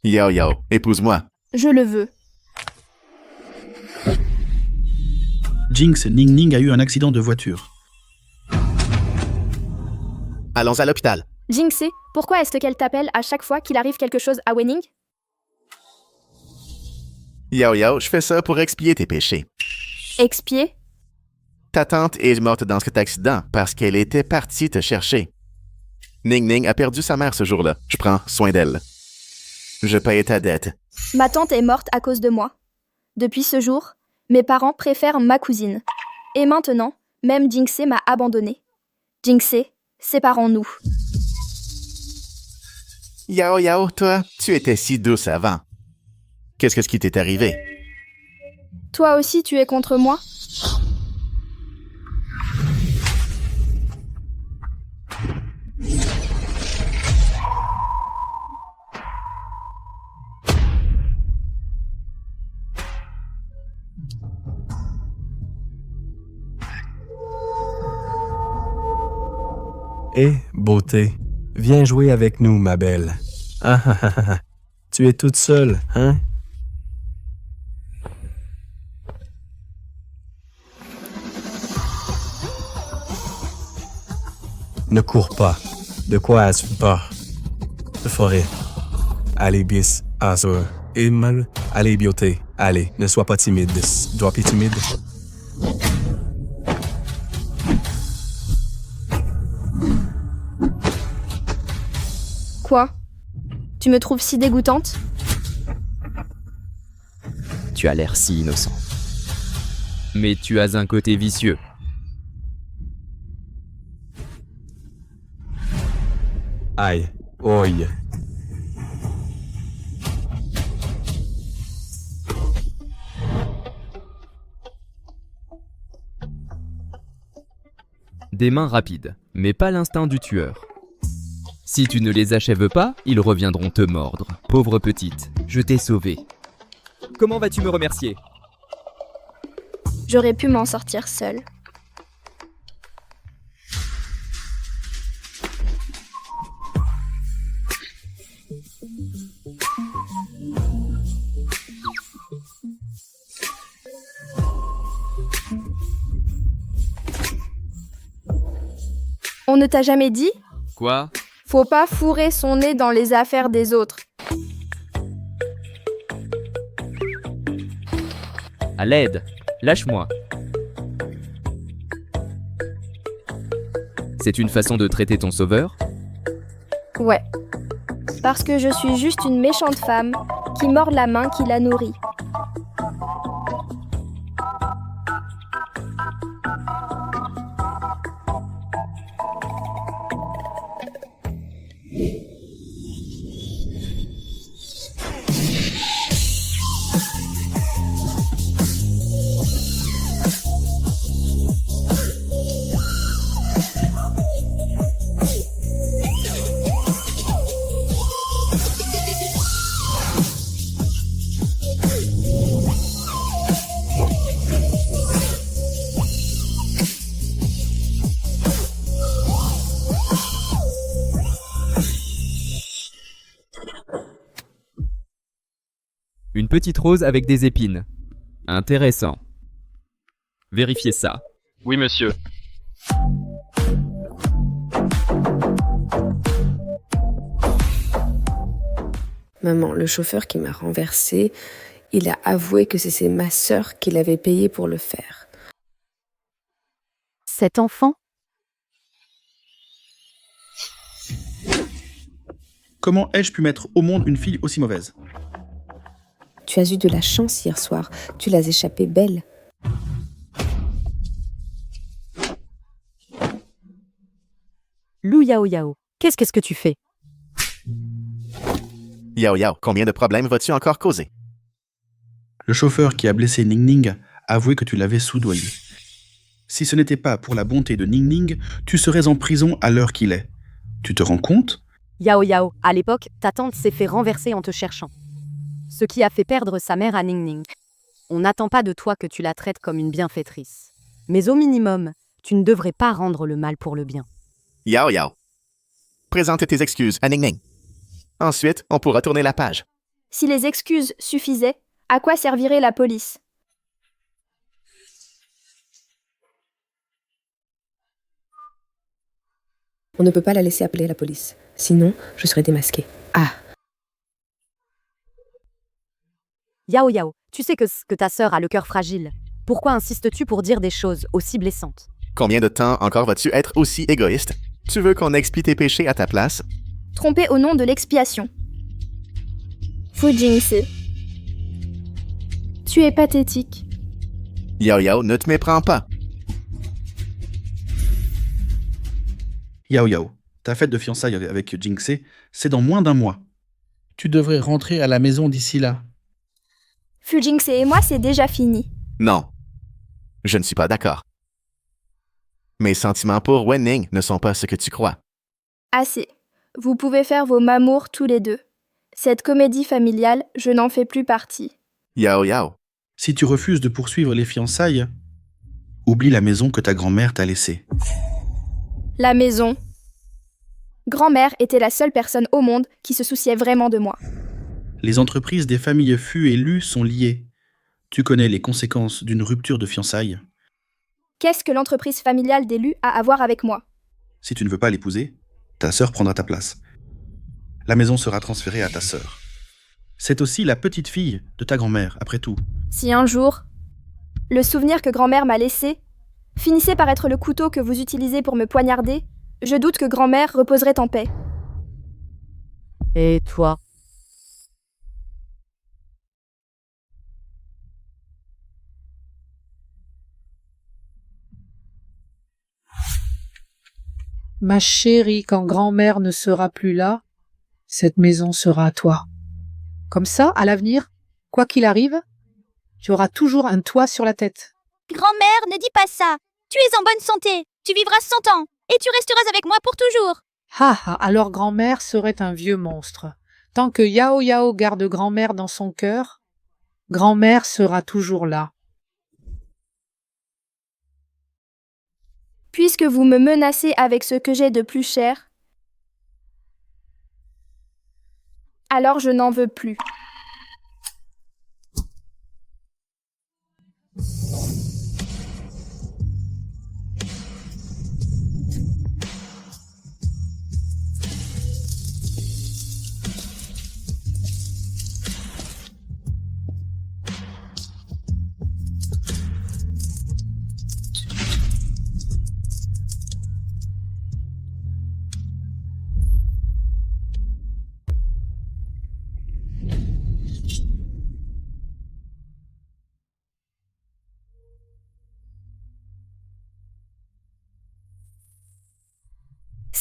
Yao Yao, épouse-moi. Je le veux. Jinx, Ning Ning a eu un accident de voiture. Allons à l'hôpital. Jinxé, pourquoi est-ce qu'elle t'appelle à chaque fois qu'il arrive quelque chose à Wenning? Yao Yao, je fais ça pour expier tes péchés. Expier? Ta tante est morte dans cet accident parce qu'elle était partie te chercher. Ning Ning a perdu sa mère ce jour-là. Je prends soin d'elle. Je paye ta dette. Ma tante est morte à cause de moi. Depuis ce jour, mes parents préfèrent ma cousine. Et maintenant, même Jinxé m'a abandonnée. Jinxé, séparons-nous. Yao Yao, toi, tu étais si douce avant. Qu'est-ce qui t'est arrivé? Toi aussi, tu es contre moi? Hé, beauté, viens jouer avec nous, ma belle. Ah ah ah ah, tu es toute seule, hein? Ne cours pas. De quoi as-tu peur? De forêt. Allez, bis, azur. Himmel. Allez, beauté. Allez, ne sois pas timide. Dois pas timide. Quoi? Tu me trouves si dégoûtante? Tu as l'air si innocent. Mais tu as un côté vicieux. Aïe. Oi. Des mains rapides, mais pas l'instinct du tueur. Si tu ne les achèves pas, ils reviendront te mordre. Pauvre petite, je t'ai sauvée. Comment vas-tu me remercier? J'aurais pu m'en sortir seule. On ne t'a jamais dit? Quoi? Faut pas fourrer son nez dans les affaires des autres. À l'aide, lâche-moi. C'est une façon de traiter ton sauveur? Ouais. Parce que je suis juste une méchante femme qui mord la main qui la nourrit. Une petite rose avec des épines. Intéressant. Vérifiez ça. Oui, monsieur. Maman, le chauffeur qui m'a renversé, il a avoué que c'est ma sœur qui l'avait payé pour le faire. Cet enfant? Comment ai-je pu mettre au monde une fille aussi mauvaise? Tu as eu de la chance hier soir, tu l'as échappée belle. Lou Yao Yao, qu'est-ce que tu fais? Yao Yao, combien de problèmes vas-tu encore causer? Le chauffeur qui a blessé Ning Ning a avoué que tu l'avais soudoyé. Si ce n'était pas pour la bonté de Ning Ning, tu serais en prison à l'heure qu'il est. Tu te rends compte? Yao Yao, à l'époque, ta tante s'est fait renverser en te cherchant. Ce qui a fait perdre sa mère à Ning Ning. On n'attend pas de toi que tu la traites comme une bienfaitrice. Mais au minimum, tu ne devrais pas rendre le mal pour le bien. Yao Yao, présente tes excuses à Ning Ning. Ensuite, on pourra tourner la page. Si les excuses suffisaient, à quoi servirait la police? On ne peut pas la laisser appeler la police. Sinon, je serai démasquée. Ah, Yao Yao, tu sais que ta sœur a le cœur fragile. Pourquoi insistes-tu pour dire des choses aussi blessantes? Combien de temps encore vas-tu être aussi égoïste? Tu veux qu'on expie tes péchés à ta place? Trompé au nom de l'expiation. Fu Jingse. Tu es pathétique. Yao Yao, ne te méprends pas. Yao Yao, ta fête de fiançailles avec Jingse, c'est dans moins d'un mois. Tu devrais rentrer à la maison d'ici là. Fu Jingse et moi, c'est déjà fini. Non. Je ne suis pas d'accord. Mes sentiments pour Wenning ne sont pas ce que tu crois. Assez. Vous pouvez faire vos mamours tous les deux. Cette comédie familiale, je n'en fais plus partie. Yao Yao. Si tu refuses de poursuivre les fiançailles, oublie la maison que ta grand-mère t'a laissée. La maison. Grand-mère était la seule personne au monde qui se souciait vraiment de moi. Les entreprises des familles Fu et Lu sont liées. Tu connais les conséquences d'une rupture de fiançailles. Qu'est-ce que l'entreprise familiale d'élus a à voir avec moi? Si tu ne veux pas l'épouser, ta sœur prendra ta place. La maison sera transférée à ta sœur. C'est aussi la petite fille de ta grand-mère, après tout. Si un jour, le souvenir que grand-mère m'a laissé finissait par être le couteau que vous utilisez pour me poignarder, je doute que grand-mère reposerait en paix. Et toi? Ma chérie, quand grand-mère ne sera plus là, cette maison sera à toi. Comme ça, à l'avenir, quoi qu'il arrive, tu auras toujours un toit sur la tête. Grand-mère, ne dis pas ça. Tu es en bonne santé. Tu vivras 100 ans. Et tu resteras avec moi pour toujours. Ah ah, alors grand-mère serait un vieux monstre. Tant que Yao Yao garde grand-mère dans son cœur, grand-mère sera toujours là. Puisque vous me menacez avec ce que j'ai de plus cher, alors je n'en veux plus.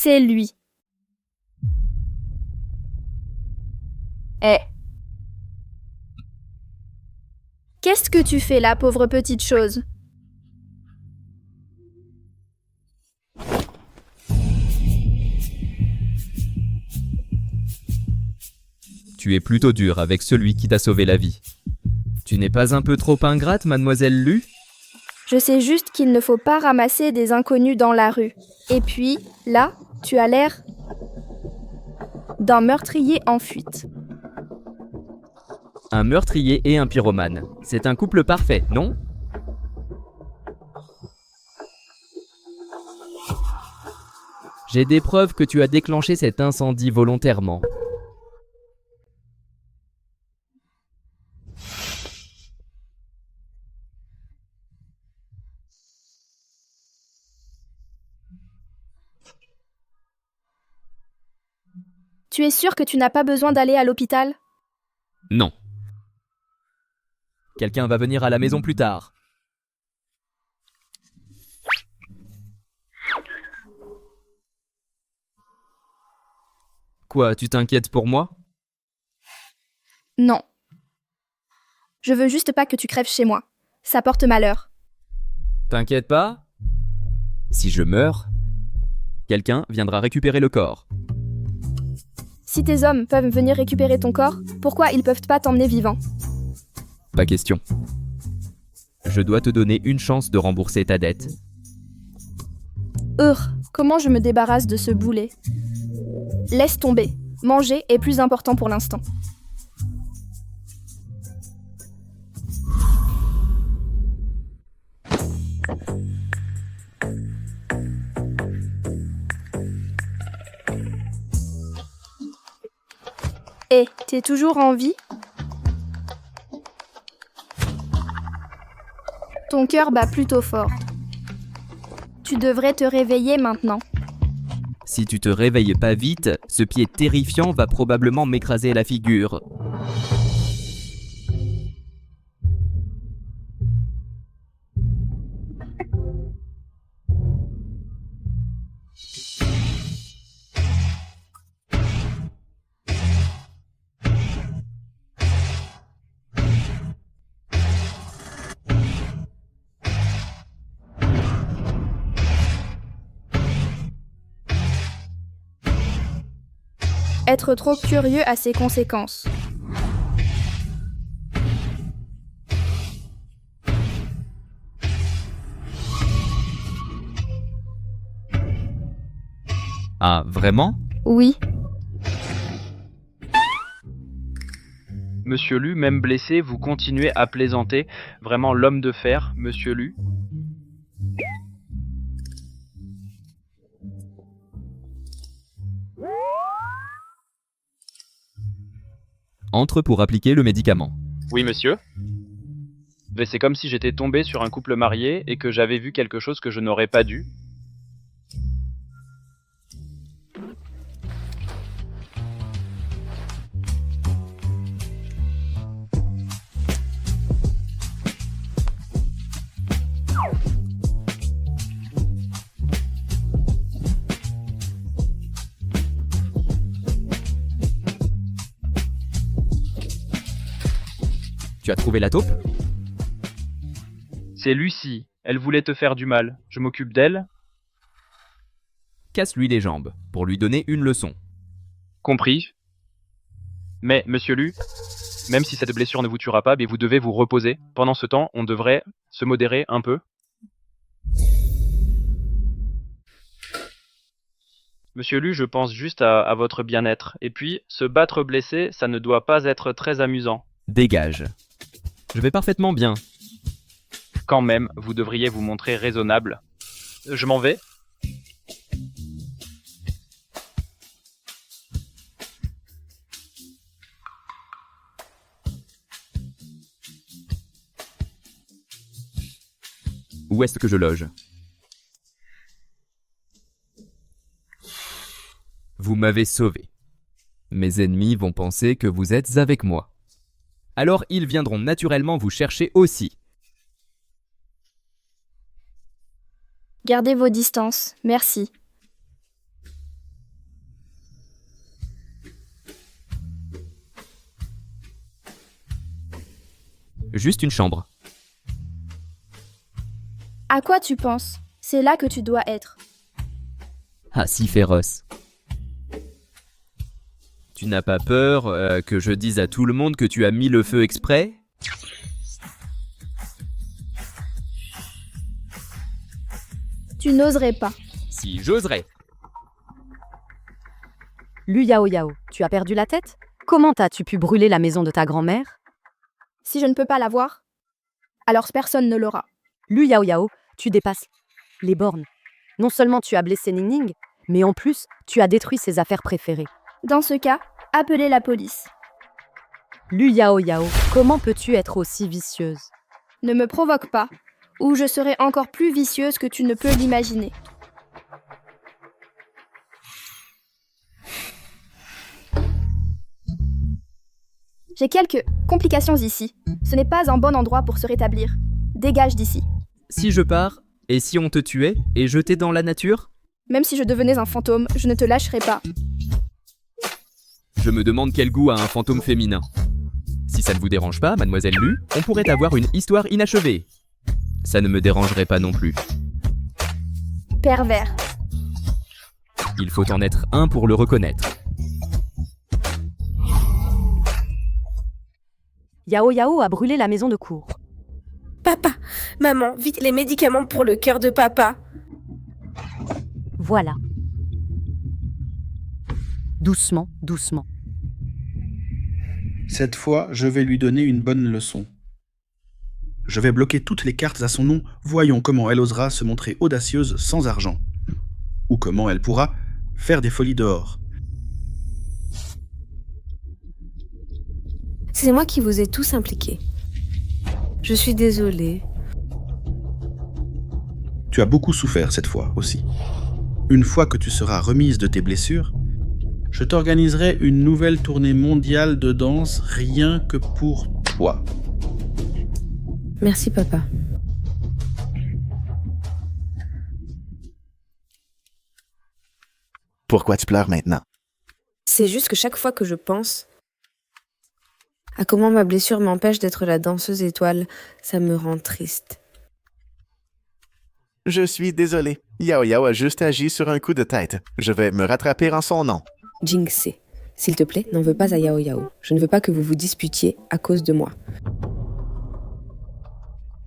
C'est lui. Eh. Qu'est-ce que tu fais là, pauvre petite chose? Tu es plutôt dur avec celui qui t'a sauvé la vie. Tu n'es pas un peu trop ingrate, mademoiselle Lu? Je sais juste qu'il ne faut pas ramasser des inconnus dans la rue. Et puis, là, tu as l'air d'un meurtrier en fuite. Un meurtrier et un pyromane. C'est un couple parfait, non? J'ai des preuves que tu as déclenché cet incendie volontairement. Tu es sûr que tu n'as pas besoin d'aller à l'hôpital? Non. Quelqu'un va venir à la maison plus tard. Quoi, tu t'inquiètes pour moi? Non. Je veux juste pas que tu crèves chez moi. Ça porte malheur. T'inquiète pas. Si je meurs, quelqu'un viendra récupérer le corps. Si tes hommes peuvent venir récupérer ton corps, pourquoi ils peuvent pas t'emmener vivant? Pas question. Je dois te donner une chance de rembourser ta dette. Comment je me débarrasse de ce boulet? Laisse tomber. Manger est plus important pour l'instant. Hé, t'es toujours en vie? Ton cœur bat plutôt fort. Tu devrais te réveiller maintenant. Si tu te réveilles pas vite, ce pied terrifiant va probablement m'écraser la figure. Être trop curieux a ses conséquences. Ah, vraiment? Oui. Monsieur Lu, même blessé, vous continuez à plaisanter. Vraiment l'homme de fer, Monsieur Lu. Entre pour appliquer le médicament. Oui, monsieur. Mais c'est comme si j'étais tombé sur un couple marié et que j'avais vu quelque chose que je n'aurais pas dû. Tu as trouvé la taupe? C'est Lucie. Elle voulait te faire du mal. Je m'occupe d'elle. Casse-lui les jambes, pour lui donner une leçon. Compris. Mais, monsieur Lu, même si cette blessure ne vous tuera pas, mais vous devez vous reposer. Pendant ce temps, on devrait se modérer un peu. Monsieur Lu, je pense juste à votre bien-être. Et puis, se battre blessé, ça ne doit pas être très amusant. Dégage. Je vais parfaitement bien. Quand même, vous devriez vous montrer raisonnable. Je m'en vais. Où est-ce que je loge? Vous m'avez sauvé. Mes ennemis vont penser que vous êtes avec moi. Alors ils viendront naturellement vous chercher aussi. Gardez vos distances, merci. Juste une chambre. À quoi tu penses? C'est là que tu dois être. Ah, si féroce. Tu n'as pas peur que je dise à tout le monde que tu as mis le feu exprès? Tu n'oserais pas. Si j'oserais. Lu Yao Yao, tu as perdu la tête? Comment as-tu pu brûler la maison de ta grand-mère? Si je ne peux pas la voir, alors personne ne l'aura. Lu Yao Yao, tu dépasses les bornes. Non seulement tu as blessé Ning Ning, mais en plus, tu as détruit ses affaires préférées. Dans ce cas, appelez la police. Lu Yao Yao, comment peux-tu être aussi vicieuse? Ne me provoque pas, ou je serai encore plus vicieuse que tu ne peux l'imaginer. J'ai quelques complications ici. Ce n'est pas un bon endroit pour se rétablir. Dégage d'ici. Si je pars, et si on te tuait et jetait dans la nature? Même si je devenais un fantôme, je ne te lâcherai pas. Je me demande quel goût a un fantôme féminin. Si ça ne vous dérange pas, mademoiselle Lu, on pourrait avoir une histoire inachevée. Ça ne me dérangerait pas non plus. Pervers. Il faut en être un pour le reconnaître. Yao Yao a brûlé la maison de cour. Papa, maman, vite les médicaments pour le cœur de papa. Voilà. Doucement, doucement. Cette fois, je vais lui donner une bonne leçon. Je vais bloquer toutes les cartes à son nom, voyons comment elle osera se montrer audacieuse sans argent. Ou comment elle pourra faire des folies dehors. C'est moi qui vous ai tous impliqués. Je suis désolée. Tu as beaucoup souffert cette fois aussi. Une fois que tu seras remise de tes blessures, je t'organiserai une nouvelle tournée mondiale de danse rien que pour toi. Merci, papa. Pourquoi tu pleures maintenant? C'est juste que chaque fois que je pense à comment ma blessure m'empêche d'être la danseuse étoile, ça me rend triste. Je suis désolé. Yao Yao a juste agi sur un coup de tête. Je vais me rattraper en son nom. Jinxé, s'il te plaît, n'en veux pas à Yao Yao. Je ne veux pas que vous vous disputiez à cause de moi.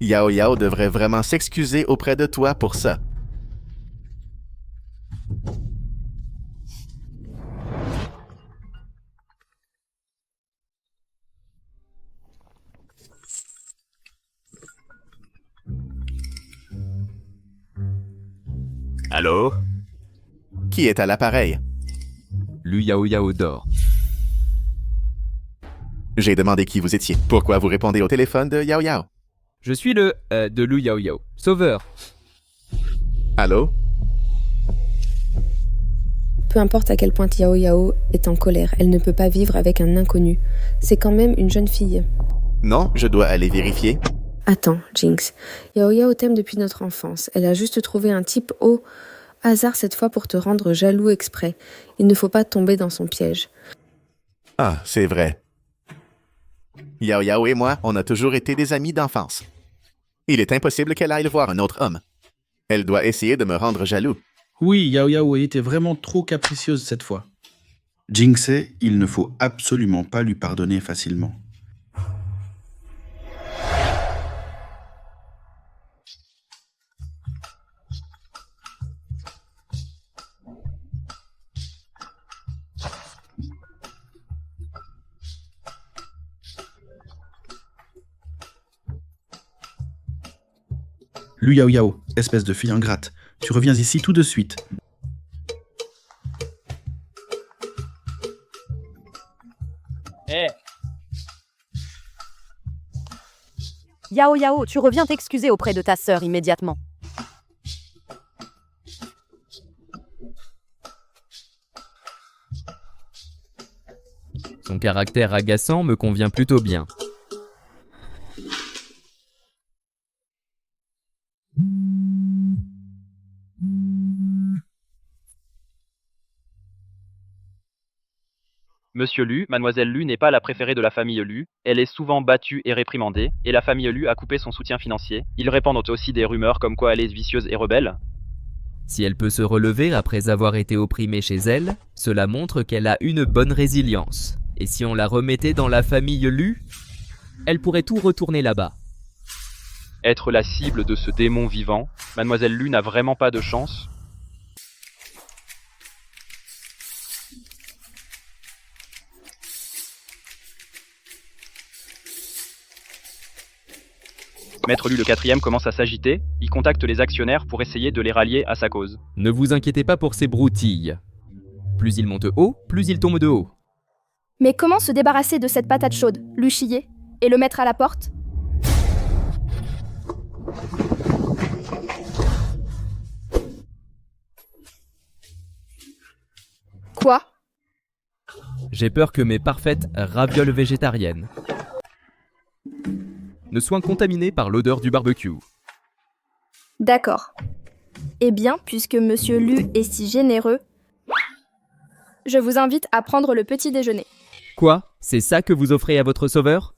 Yao Yao devrait vraiment s'excuser auprès de toi pour ça. Allô? Qui est à l'appareil? Lu Yao Yao dort. J'ai demandé qui vous étiez. Pourquoi vous répondez au téléphone de Yao Yao? Je suis de Lu Yao Yao. Sauveur. Allô? Peu importe à quel point Yao Yao est en colère, elle ne peut pas vivre avec un inconnu. C'est quand même une jeune fille. Non, je dois aller vérifier. Attends, Jinx. Yao Yao t'aime depuis notre enfance. Elle a juste trouvé un type au hasard cette fois pour te rendre jaloux exprès. Il ne faut pas tomber dans son piège. Ah, c'est vrai. Yao Yao et moi, on a toujours été des amis d'enfance. Il est impossible qu'elle aille voir un autre homme. Elle doit essayer de me rendre jaloux. Oui, Yao Yao était vraiment trop capricieuse cette fois. Jinxé, il ne faut absolument pas lui pardonner facilement. Lu Yao Yao, espèce de fille ingrate, tu reviens ici tout de suite. Eh, Yao Yao, tu reviens t'excuser auprès de ta sœur immédiatement. Son caractère agaçant me convient plutôt bien. Monsieur Lu, Mademoiselle Lu n'est pas la préférée de la famille Lu. Elle est souvent battue et réprimandée, et la famille Lu a coupé son soutien financier. Ils répandent aussi des rumeurs comme quoi elle est vicieuse et rebelle. Si elle peut se relever après avoir été opprimée chez elle, cela montre qu'elle a une bonne résilience. Et si on la remettait dans la famille Lu, elle pourrait tout retourner là-bas. Être la cible de ce démon vivant, Mademoiselle Lu n'a vraiment pas de chance. Maître Lu le 4e commence à s'agiter, il contacte les actionnaires pour essayer de les rallier à sa cause. Ne vous inquiétez pas pour ces broutilles. Plus il monte haut, plus il tombe de haut. Mais comment se débarrasser de cette patate chaude, Luchier, et le mettre à la porte? Quoi? J'ai peur que mes parfaites ravioles végétariennes ne soient contaminées par l'odeur du barbecue. D'accord. Eh bien, puisque Monsieur Lu est si généreux, je vous invite à prendre le petit déjeuner. Quoi? C'est ça que vous offrez à votre sauveur?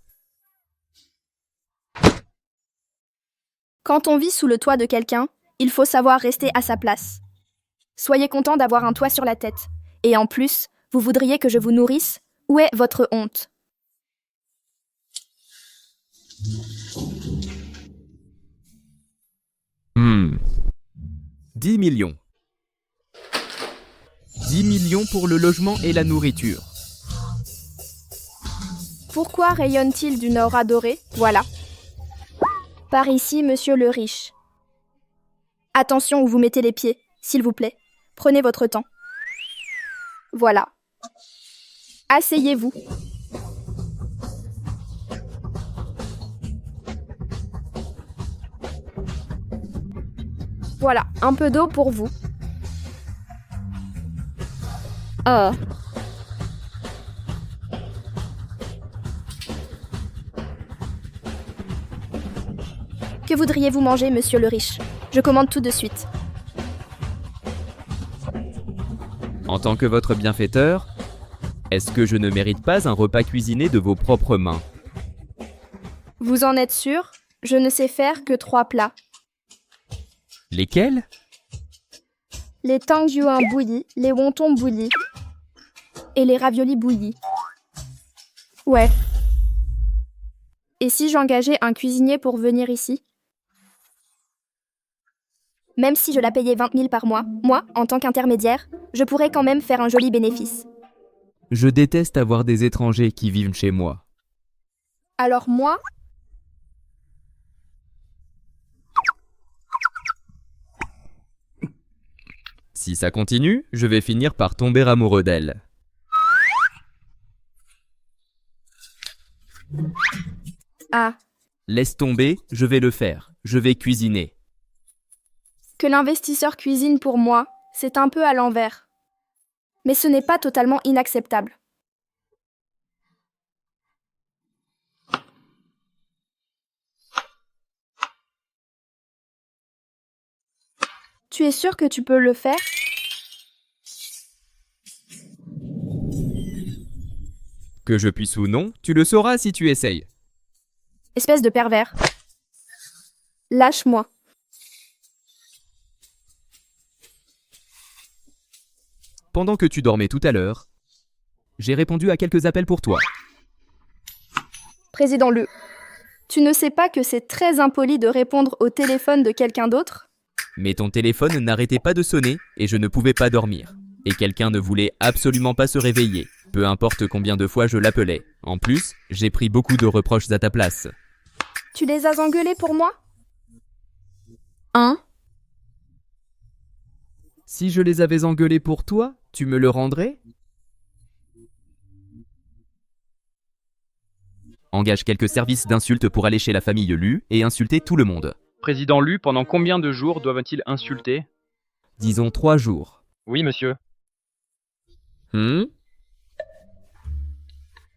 Quand on vit sous le toit de quelqu'un, il faut savoir rester à sa place. Soyez content d'avoir un toit sur la tête. Et en plus, vous voudriez que je vous nourrisse? Où est votre honte? Hmm. 10 millions. 10 millions pour le logement et la nourriture. Pourquoi rayonne-t-il d'une aura dorée? Voilà. Par ici, monsieur le riche. Attention où vous mettez les pieds, s'il vous plaît. Prenez votre temps. Voilà. Asseyez-vous. Voilà, un peu d'eau pour vous. Oh. Que voudriez-vous manger, monsieur le riche? Je commande tout de suite. En tant que votre bienfaiteur, est-ce que je ne mérite pas un repas cuisiné de vos propres mains? Vous en êtes sûr? Je ne sais faire que 3 plats. Lesquels? Les tangyuan bouillis, les wontons bouillis et les raviolis bouillis. Ouais. Et si j'engageais un cuisinier pour venir ici? Même si je la payais 20 000 par mois, moi, en tant qu'intermédiaire, je pourrais quand même faire un joli bénéfice. Je déteste avoir des étrangers qui vivent chez moi. Alors moi, Si ça continue, je vais finir par tomber amoureux d'elle. ah, Laisse tomber, je vais le faire. Je vais cuisiner. que l'investisseur cuisine pour moi, c'est un peu à l'envers. Mais ce n'est pas totalement inacceptable. Tu es sûr que tu peux le faire? Que je puisse ou non, tu le sauras si tu essayes. Espèce de pervers. Lâche-moi. Pendant que tu dormais tout à l'heure, j'ai répondu à quelques appels pour toi. Président Le, tu ne sais pas que c'est très impoli de répondre au téléphone de quelqu'un d'autre? Mais ton téléphone n'arrêtait pas de sonner et je ne pouvais pas dormir. Et quelqu'un ne voulait absolument pas se réveiller, peu importe combien de fois je l'appelais. En plus, j'ai pris beaucoup de reproches à ta place. Tu les as engueulés pour moi? Hein? Si je les avais engueulés pour toi, tu me le rendrais? Engage quelques services d'insultes pour aller chez la famille Lu et insulter tout le monde. Président Lu, pendant combien de jours doivent-ils insulter? Disons 3 jours. Oui, monsieur. Hmm?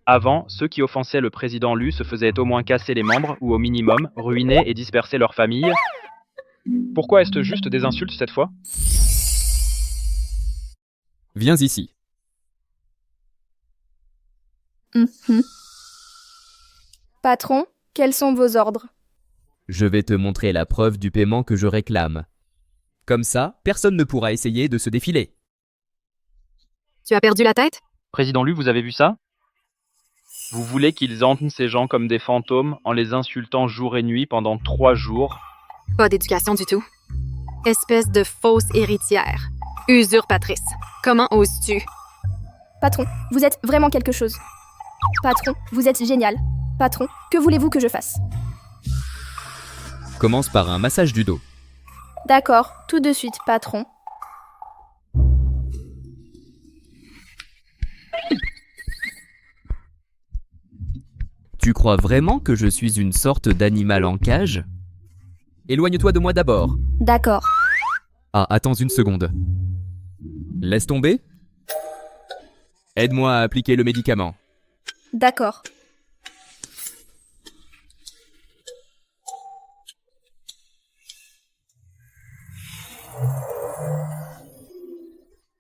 Avant, ceux qui offensaient le président Lu se faisaient au moins casser les membres ou au minimum ruiner et disperser leur famille. Pourquoi est-ce juste des insultes cette fois? Viens ici. Patron, quels sont vos ordres? Je vais te montrer la preuve du paiement que je réclame. Comme ça, personne ne pourra essayer de se défiler. Tu as perdu la tête? Président Lu, vous avez vu ça? Vous voulez qu'ils hantent ces gens comme des fantômes en les insultant jour et nuit pendant 3 jours? Pas d'éducation du tout. Espèce de fausse héritière. Usurpatrice. Comment oses-tu? Patron, vous êtes vraiment quelque chose. Patron, vous êtes génial. Patron, que voulez-vous que je fasse? Commence par un massage du dos. D'accord, tout de suite, patron. Tu crois vraiment que je suis une sorte d'animal en cage? Éloigne-toi de moi d'abord. D'accord. Ah, attends une seconde. Laisse tomber. Aide-moi à appliquer le médicament. D'accord.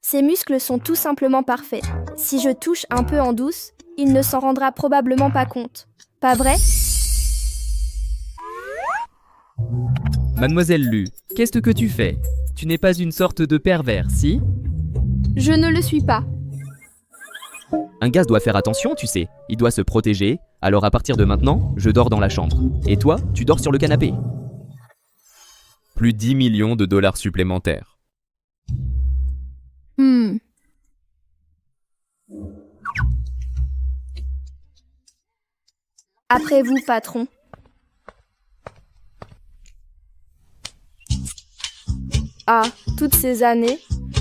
Ses muscles sont tout simplement parfaits. Si je touche un peu en douce, il ne s'en rendra probablement pas compte. Pas vrai? Mademoiselle Lu, qu'est-ce que tu fais? Tu n'es pas une sorte de pervers, si? Je ne le suis pas. Un gaz doit faire attention, tu sais. Il doit se protéger. Alors à partir de maintenant, je dors dans la chambre. Et toi, tu dors sur le canapé. Plus 10 millions de dollars supplémentaires. Après vous, patron. Ah, toutes ces années,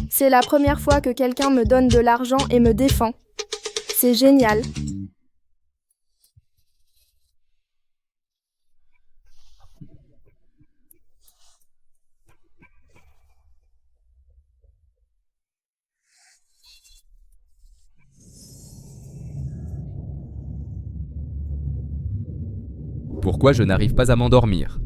c'est la première fois que quelqu'un me donne de l'argent et me défend. C'est génial. Pourquoi je n'arrive pas à m'endormir?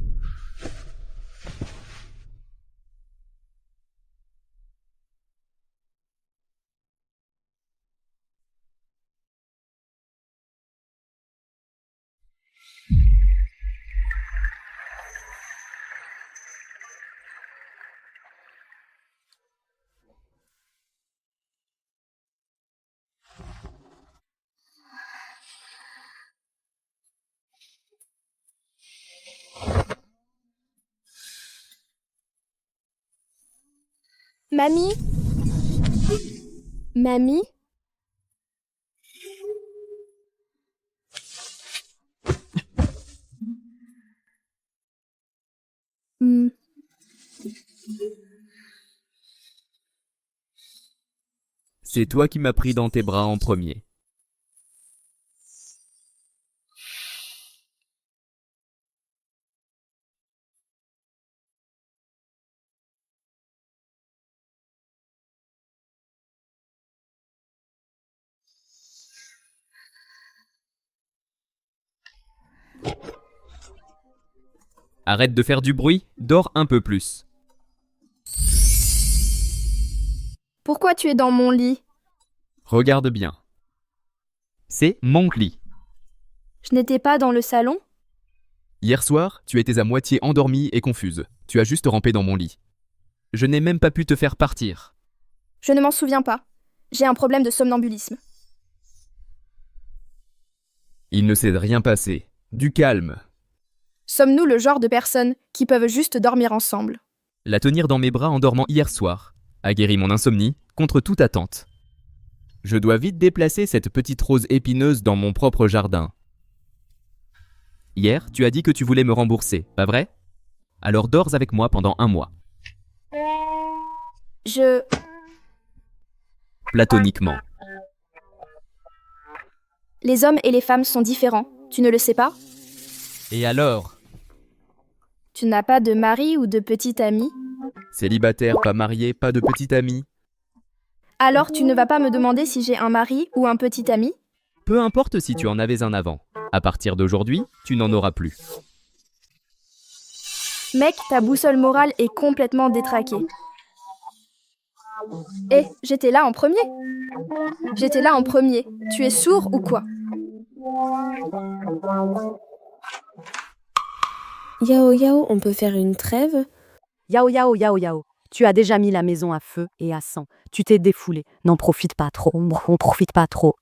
Mamie? Mamie? Hmm. C'est toi qui m'as pris dans tes bras en premier. Arrête de faire du bruit, dors un peu plus. Pourquoi tu es dans mon lit? Regarde bien. C'est mon lit. Je n'étais pas dans le salon? Hier soir, tu étais à moitié endormie et confuse. Tu as juste rampé dans mon lit. Je n'ai même pas pu te faire partir. Je ne m'en souviens pas. J'ai un problème de somnambulisme. Il ne s'est rien passé. Du calme. Sommes-nous le genre de personnes qui peuvent juste dormir ensemble? La tenir dans mes bras en dormant hier soir a guéri mon insomnie contre toute attente. Je dois vite déplacer cette petite rose épineuse dans mon propre jardin. Hier, tu as dit que tu voulais me rembourser, pas vrai? Alors dors avec moi pendant 1 mois. Platoniquement. Les hommes et les femmes sont différents, tu ne le sais pas? Et alors? Tu n'as pas de mari ou de petite amie? Célibataire, pas marié, pas de petite amie. Alors tu ne vas pas me demander si j'ai un mari ou un petit ami? Peu importe si tu en avais un avant. À partir d'aujourd'hui, tu n'en auras plus. Mec, ta boussole morale est complètement détraquée. Eh, j'étais là en premier. J'étais là en premier. Tu es sourd ou quoi? Yao Yao, on peut faire une trêve? Yao Yao Yao Yao. Tu as déjà mis la maison à feu et à sang. Tu t'es défoulé. N'en profite pas trop. On profite pas trop.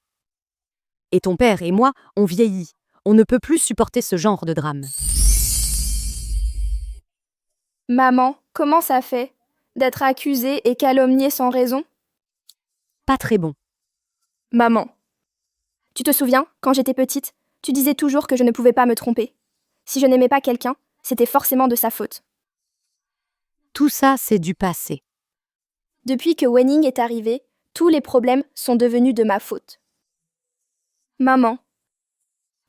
Et ton père et moi, on vieillit. On ne peut plus supporter ce genre de drame. Maman, comment ça fait d'être accusée et calomniée sans raison? Pas très bon. Maman, tu te souviens, quand j'étais petite, tu disais toujours que je ne pouvais pas me tromper. Si je n'aimais pas quelqu'un, c'était forcément de sa faute. Tout ça, c'est du passé. Depuis que Wenning est arrivé, tous les problèmes sont devenus de ma faute. Maman,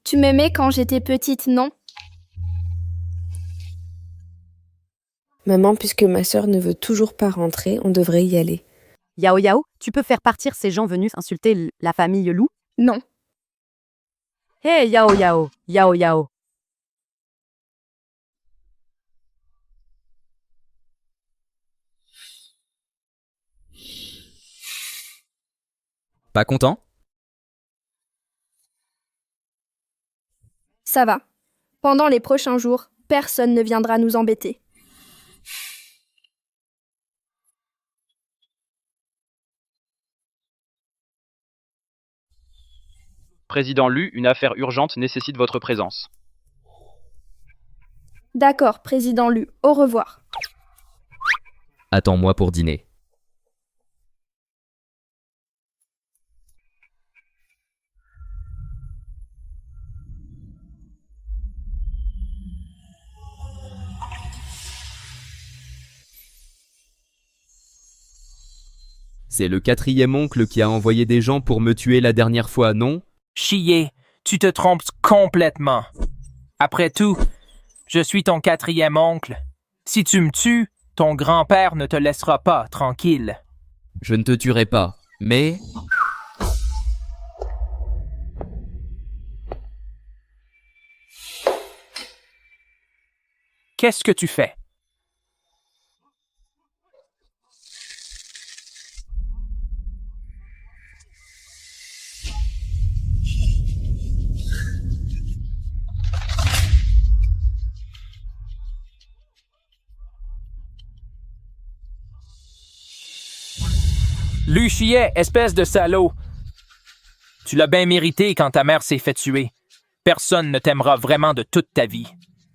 tu m'aimais quand j'étais petite, non? Maman, puisque ma sœur ne veut toujours pas rentrer, on devrait y aller. Yao Yao, tu peux faire partir ces gens venus insulter la famille Lou? Non. Hé Yao Yao, Yao Yao. Pas content? Ça va. Pendant les prochains jours, personne ne viendra nous embêter. Président Lu, une affaire urgente nécessite votre présence. D'accord, président Lu. Au revoir. Attends-moi pour dîner. C'est le 4e oncle qui a envoyé des gens pour me tuer la dernière fois, non? Chier, tu te trompes complètement. Après tout, je suis ton 4e oncle. Si tu me tues, ton grand-père ne te laissera pas tranquille. Je ne te tuerai pas, mais... Qu'est-ce que tu fais? Luchier, espèce de salaud! Tu l'as bien mérité quand ta mère s'est fait tuer. Personne ne t'aimera vraiment de toute ta vie.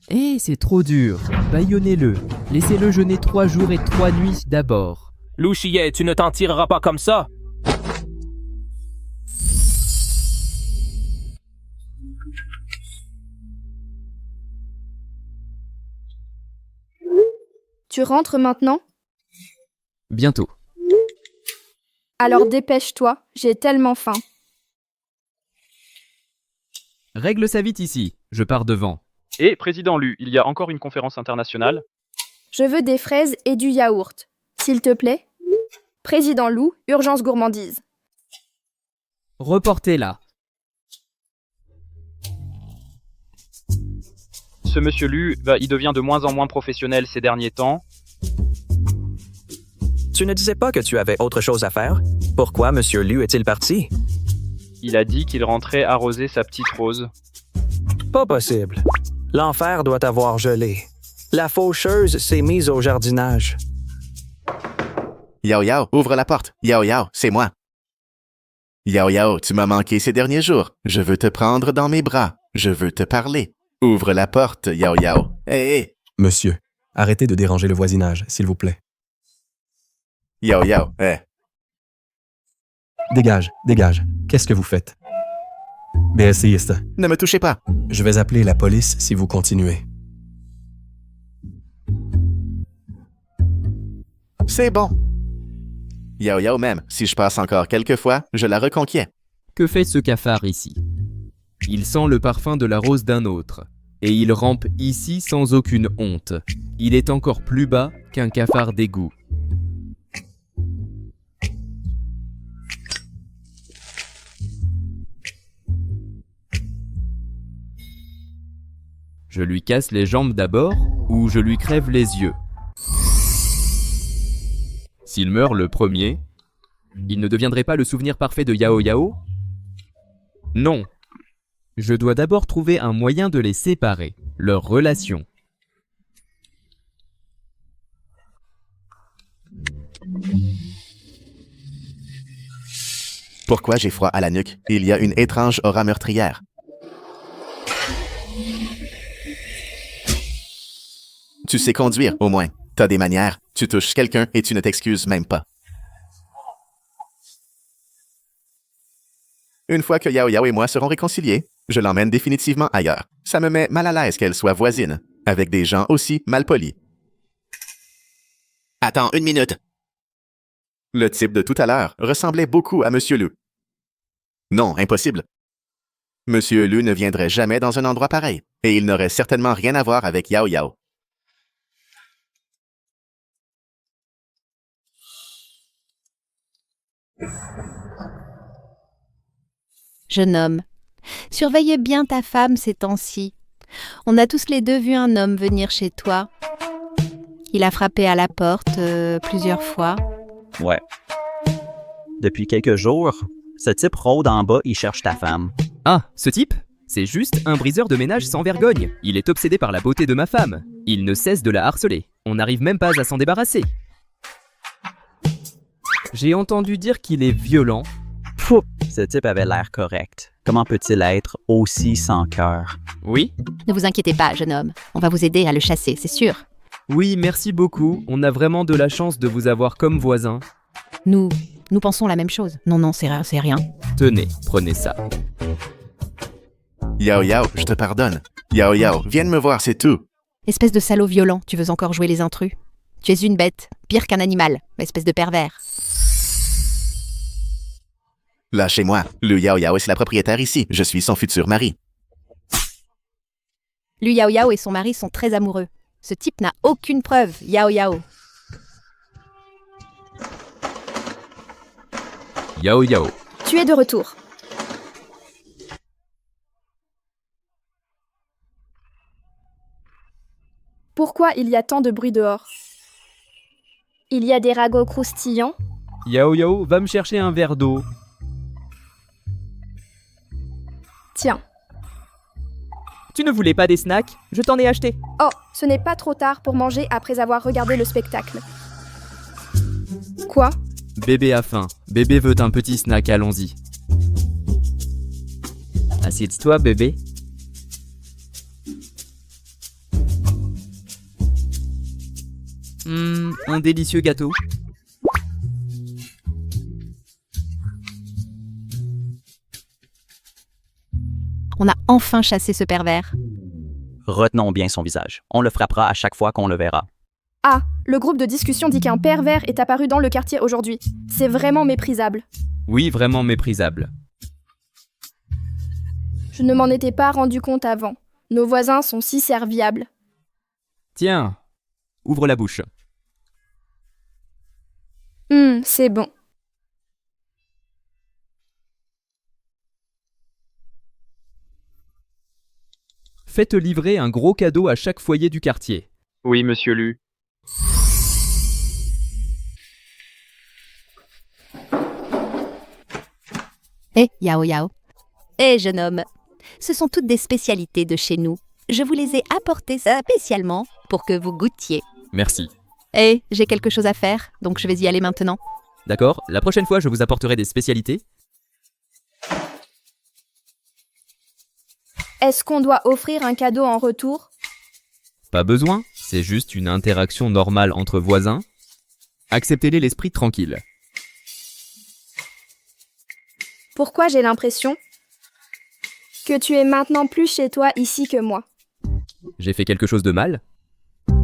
Eh, c'est trop dur. Bâillonnez-le. Laissez-le jeûner 3 jours et 3 nuits d'abord. Luchier, tu ne t'en tireras pas comme ça. Tu rentres maintenant? Bientôt. Alors dépêche-toi, j'ai tellement faim. Règle ça vite ici. Je pars devant. Et, Président Lu, il y a encore une conférence internationale. Je veux des fraises et du yaourt. S'il te plaît. Président Lou, urgence gourmandise. Reportez-la. Ce monsieur Lu, il devient de moins en moins professionnel ces derniers temps. Tu ne disais pas que tu avais autre chose à faire? Pourquoi Monsieur Lu est-il parti? Il a dit qu'il rentrait arroser sa petite rose. Pas possible. L'enfer doit avoir gelé. La faucheuse s'est mise au jardinage. Yao Yao, ouvre la porte. Yao Yao, c'est moi. Yao Yao, tu m'as manqué ces derniers jours. Je veux te prendre dans mes bras. Je veux te parler. Ouvre la porte, Yao Yao. Hé, hé. Monsieur, arrêtez de déranger le voisinage, s'il vous plaît. Yao Yao, hé. Dégage, dégage. Qu'est-ce que vous faites? BSiste. Ne me touchez pas. Je vais appeler la police si vous continuez. C'est bon. Yao Yao même, si je passe encore quelques fois, je la reconquiers. Que fait ce cafard ici? Il sent le parfum de la rose d'un autre. Et il rampe ici sans aucune honte. Il est encore plus bas qu'un cafard d'égout. Je lui casse les jambes d'abord, ou je lui crève les yeux. S'il meurt le premier, il ne deviendrait pas le souvenir parfait de Yao Yao? Non. Je dois d'abord trouver un moyen de les séparer, leur relation. Pourquoi j'ai froid à la nuque? Il y a une étrange aura meurtrière. Tu sais conduire, au moins. T'as des manières. Tu touches quelqu'un et tu ne t'excuses même pas. Une fois que Yao Yao et moi serons réconciliés, je l'emmène définitivement ailleurs. Ça me met mal à l'aise qu'elle soit voisine, avec des gens aussi malpolis. Attends, 1 minute. Le type de tout à l'heure ressemblait beaucoup à Monsieur Lu. Non, impossible. Monsieur Lu ne viendrait jamais dans un endroit pareil, et il n'aurait certainement rien à voir avec Yao Yao. Jeune homme, surveille bien ta femme ces temps-ci. On a tous les deux vu un homme venir chez toi. Il a frappé à la porte plusieurs fois. Ouais. Depuis quelques jours, ce type rôde en bas, il cherche ta femme. Ah, ce type? C'est juste un briseur de ménage sans vergogne. Il est obsédé par la beauté de ma femme. Il ne cesse de la harceler. On n'arrive même pas à s'en débarrasser. J'ai entendu dire qu'il est violent. Pouf, ce type avait l'air correct. Comment peut-il être aussi sans cœur? Oui? Ne vous inquiétez pas, jeune homme. On va vous aider à le chasser, c'est sûr. Oui, merci beaucoup. On a vraiment de la chance de vous avoir comme voisin. Nous pensons la même chose. Non, c'est rien. Tenez, prenez ça. Yao Yao, je te pardonne. Yao Yao, viens me voir, c'est tout. Espèce de salaud violent, tu veux encore jouer les intrus? Tu es une bête, pire qu'un animal, espèce de pervers. Lâchez-moi. Le Yao Yao est la propriétaire ici. Je suis son futur mari. Lui Yao Yao et son mari sont très amoureux. Ce type n'a aucune preuve, Yao Yao. Yao Yao. Tu es de retour. Pourquoi il y a tant de bruit dehors? Il y a des ragots croustillants? Yao Yao, va me chercher un verre d'eau. Tiens. Tu ne voulais pas des snacks? Je t'en ai acheté. Oh, ce n'est pas trop tard pour manger après avoir regardé le spectacle. Quoi? Bébé a faim. Bébé veut un petit snack, allons-y. Assieds-toi, bébé. Un délicieux gâteau. On a enfin chassé ce pervers. Retenons bien son visage. On le frappera à chaque fois qu'on le verra. Ah, le groupe de discussion dit qu'un pervers est apparu dans le quartier aujourd'hui. C'est vraiment méprisable. Oui, vraiment méprisable. Je ne m'en étais pas rendu compte avant. Nos voisins sont si serviables. Tiens, ouvre la bouche. C'est bon. Faites livrer un gros cadeau à chaque foyer du quartier. Oui, monsieur Lu. Hé, Yao Yao. Hé, jeune homme. Ce sont toutes des spécialités de chez nous. Je vous les ai apportées spécialement pour que vous goûtiez. Merci. Hé, j'ai quelque chose à faire, donc je vais y aller maintenant. D'accord, la prochaine fois je vous apporterai des spécialités. Est-ce qu'on doit offrir un cadeau en retour? Pas besoin, c'est juste une interaction normale entre voisins. Acceptez-les l'esprit tranquille. Pourquoi j'ai l'impression que tu es maintenant plus chez toi ici que moi? J'ai fait quelque chose de mal?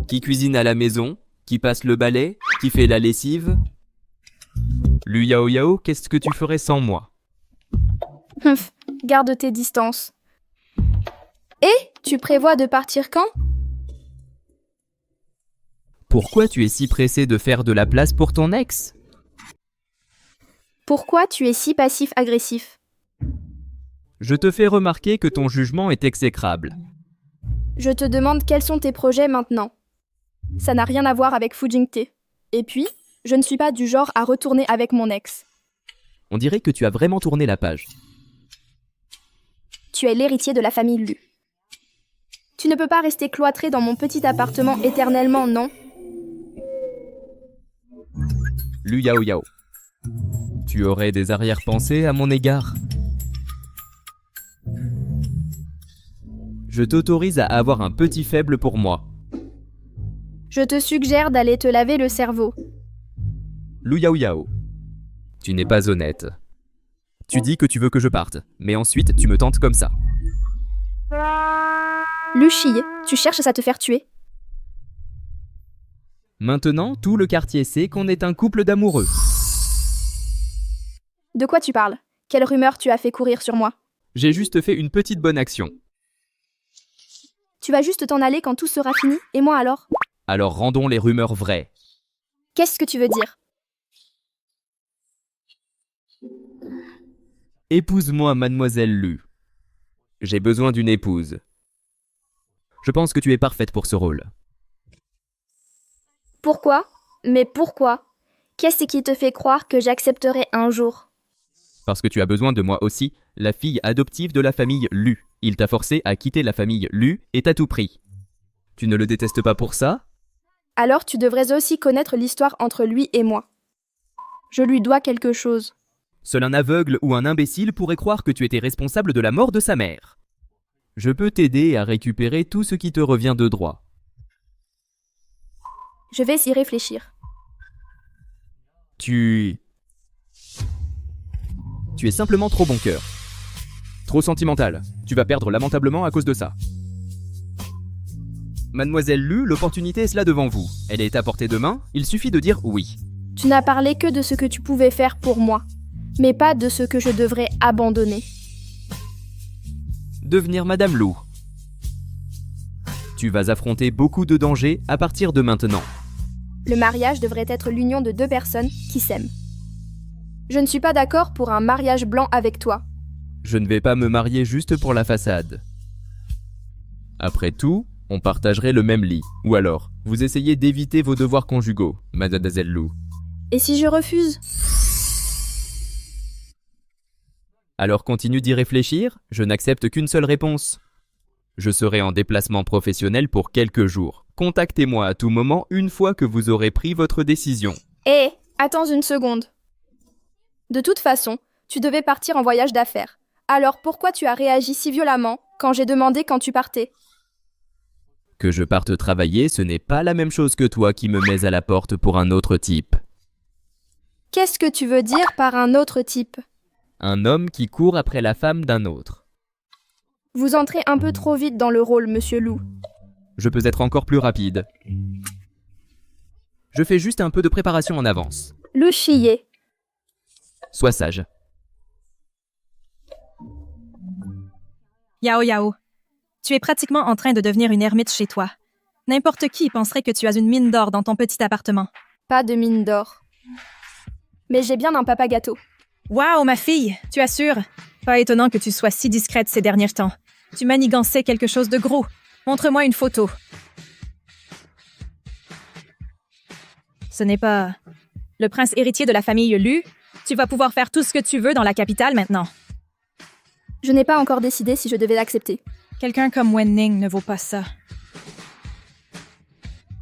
Qui cuisine à la maison? Qui passe le balai? Qui fait la lessive? Lu Yao Yao, qu'est-ce que tu ferais sans moi? Garde tes distances. Et tu prévois de partir quand? Pourquoi tu es si pressé de faire de la place pour ton ex? Pourquoi tu es si passif-agressif? Je te fais remarquer que ton jugement est exécrable. Je te demande quels sont tes projets maintenant. Ça n'a rien à voir avec Fu Jingtae. Et puis, je ne suis pas du genre à retourner avec mon ex. On dirait que tu as vraiment tourné la page. Tu es l'héritier de la famille Lu. Tu ne peux pas rester cloîtré dans mon petit appartement éternellement, non? Lu Yao Yao. Tu aurais des arrière-pensées à mon égard? Je t'autorise à avoir un petit faible pour moi. Je te suggère d'aller te laver le cerveau. Lu Yao Yao. Tu n'es pas honnête. Tu dis que tu veux que je parte, mais ensuite tu me tentes comme ça. Lu Shih, tu cherches à te faire tuer? Maintenant, tout le quartier sait qu'on est un couple d'amoureux. De quoi tu parles? Quelle rumeur tu as fait courir sur moi? J'ai juste fait une petite bonne action. Tu vas juste t'en aller quand tout sera fini, et moi alors? Alors rendons les rumeurs vraies. Qu'est-ce que tu veux dire? Épouse-moi, mademoiselle Lu. J'ai besoin d'une épouse. Je pense que tu es parfaite pour ce rôle. Pourquoi? Mais pourquoi? Qu'est-ce qui te fait croire que j'accepterai un jour? Parce que tu as besoin de moi aussi, la fille adoptive de la famille Lu. Il t'a forcé à quitter la famille Lu et à tout prix. Tu ne le détestes pas pour ça? Alors tu devrais aussi connaître l'histoire entre lui et moi. Je lui dois quelque chose. Seul un aveugle ou un imbécile pourrait croire que tu étais responsable de la mort de sa mère. Je peux t'aider à récupérer tout ce qui te revient de droit. Je vais y réfléchir. Tu es simplement trop bon cœur. Trop sentimental. Tu vas perdre lamentablement à cause de ça. Mademoiselle Lu, l'opportunité est là devant vous. Elle est à portée de main, il suffit de dire oui. Tu n'as parlé que de ce que tu pouvais faire pour moi, mais pas de ce que je devrais abandonner. Devenir Madame Lu. Tu vas affronter beaucoup de dangers à partir de maintenant. Le mariage devrait être l'union de deux personnes qui s'aiment. Je ne suis pas d'accord pour un mariage blanc avec toi. Je ne vais pas me marier juste pour la façade. Après tout, On partagerait le même lit. Ou alors, vous essayez d'éviter vos devoirs conjugaux, mademoiselle Lou. Et si je refuse? Alors continue d'y réfléchir, je n'accepte qu'une seule réponse. Je serai en déplacement professionnel pour quelques jours. Contactez-moi à tout moment une fois que vous aurez pris votre décision. Hé, attends une seconde. De toute façon, tu devais partir en voyage d'affaires. Alors pourquoi tu as réagi si violemment quand j'ai demandé quand tu partais? Que je parte travailler, ce n'est pas la même chose que toi qui me mets à la porte pour un autre type. Qu'est-ce que tu veux dire par un autre type? Un homme qui court après la femme d'un autre. Vous entrez un peu trop vite dans le rôle, monsieur Lou. Je peux être encore plus rapide. Je fais juste un peu de préparation en avance. Lou Chier. Sois sage. Yao Yao, tu es pratiquement en train de devenir une ermite chez toi. N'importe qui penserait que tu as une mine d'or dans ton petit appartement. Pas de mine d'or. Mais j'ai bien un papa gâteau. Waouh, ma fille, tu assures? Pas étonnant que tu sois si discrète ces derniers temps. Tu manigançais quelque chose de gros. Montre-moi une photo. Ce n'est pas le prince héritier de la famille Lu. Tu vas pouvoir faire tout ce que tu veux dans la capitale maintenant. Je n'ai pas encore décidé si je devais l'accepter. Quelqu'un comme Wen Ning ne vaut pas ça.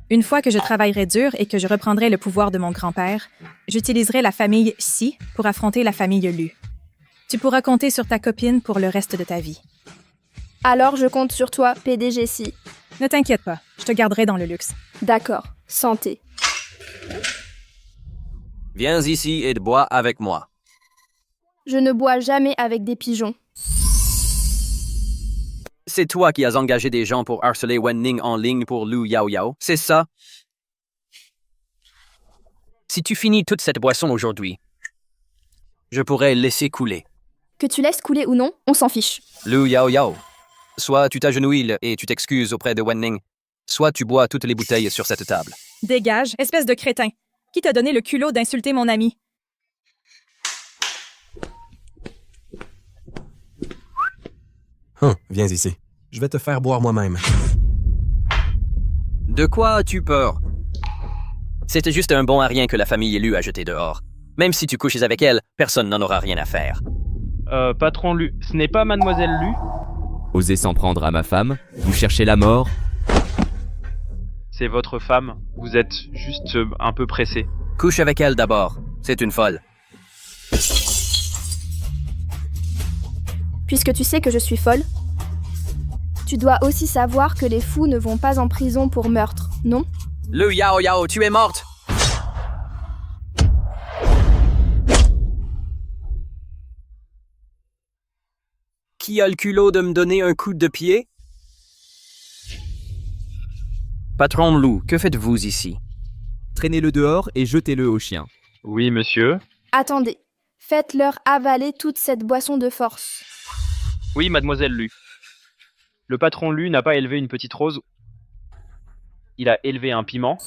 Une fois que je travaillerai dur et que je reprendrai le pouvoir de mon grand-père, j'utiliserai la famille Si pour affronter la famille Lu. Tu pourras compter sur ta copine pour le reste de ta vie. Alors je compte sur toi, PDG Si. Ne t'inquiète pas, je te garderai dans le luxe. D'accord, santé. Viens ici et bois avec moi. Je ne bois jamais avec des pigeons. C'est toi qui as engagé des gens pour harceler Wen Ning en ligne pour Lu Yao Yao, c'est ça? Si tu finis toute cette boisson aujourd'hui, je pourrais laisser couler. Que tu laisses couler ou non, on s'en fiche. Lu Yao Yao, soit tu t'agenouilles et tu t'excuses auprès de Wen Ning, soit tu bois toutes les bouteilles sur cette table. Dégage, espèce de crétin. Qui t'a donné le culot d'insulter mon ami? Viens ici. Je vais te faire boire moi-même. De quoi as-tu peur? C'était juste un bon à rien que la famille Lu a jeté dehors. Même si tu couches avec elle, personne n'en aura rien à faire. Patron Lu, ce n'est pas mademoiselle Lu? Osez s'en prendre à ma femme? Vous cherchez la mort? C'est votre femme. Vous êtes juste un peu pressé. Couche avec elle d'abord. C'est une folle. Puisque tu sais que je suis folle, tu dois aussi savoir que les fous ne vont pas en prison pour meurtre, non? Lu Yao Yao, tu es morte! Qui a le culot de me donner un coup de pied? Patron Lou, que faites-vous ici? Traînez-le dehors et jetez-le au chien. Oui, monsieur. Attendez, faites-leur avaler toute cette boisson de force. Oui, mademoiselle Lu. Le patron Lu n'a pas élevé une petite rose. Il a élevé un piment.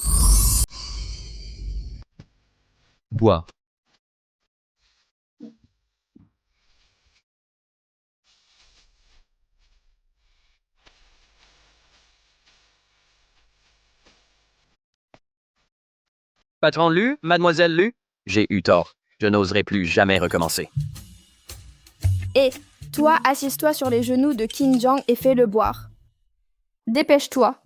Bois. Patron Lu, mademoiselle Lu? J'ai eu tort. Je n'oserai plus jamais recommencer. Et toi, assise-toi sur les genoux de Qin Jiang et fais-le boire. Dépêche-toi.